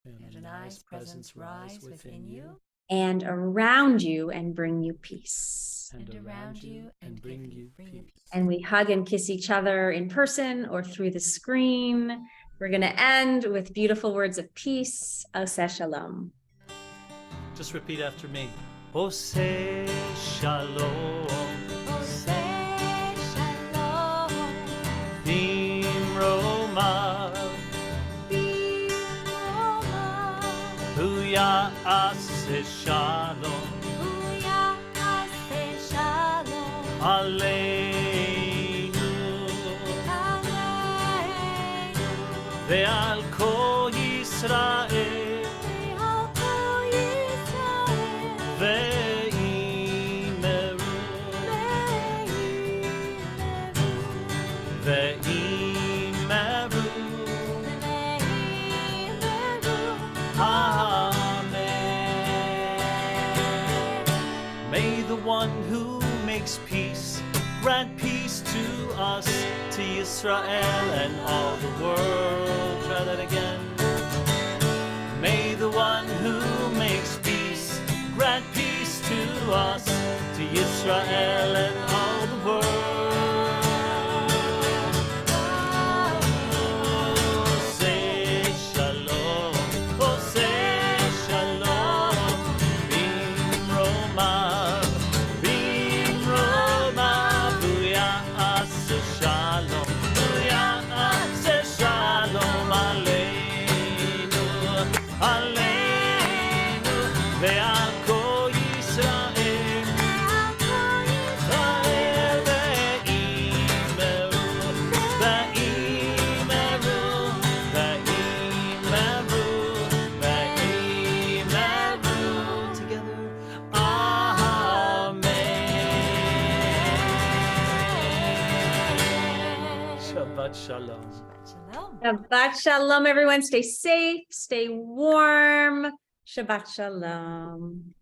May Adonai's presence rise within you.
And around you and bring you peace.
And around you and bring you peace.
And we hug and kiss each other in person or through the screen. We're going to end with beautiful words of peace. Oseh shalom.
Just repeat after me. Oseh shalom.
Oseh shalom.
Bimroma.
Bimroma.
Hu ya'aseh shalom.
Hu ya'aseh shalom.
Aleinu.
Aleinu.
Ve'al kol Yisrael. One who makes peace, grant peace to us, to Israel and all the world. Try that again. May the one who makes peace, grant peace to us, to Israel and all the world. Say shalom. Shabbat Shalom.
Shalom.
Shabbat shalom, everyone. Stay safe, stay warm. Shabbat shalom.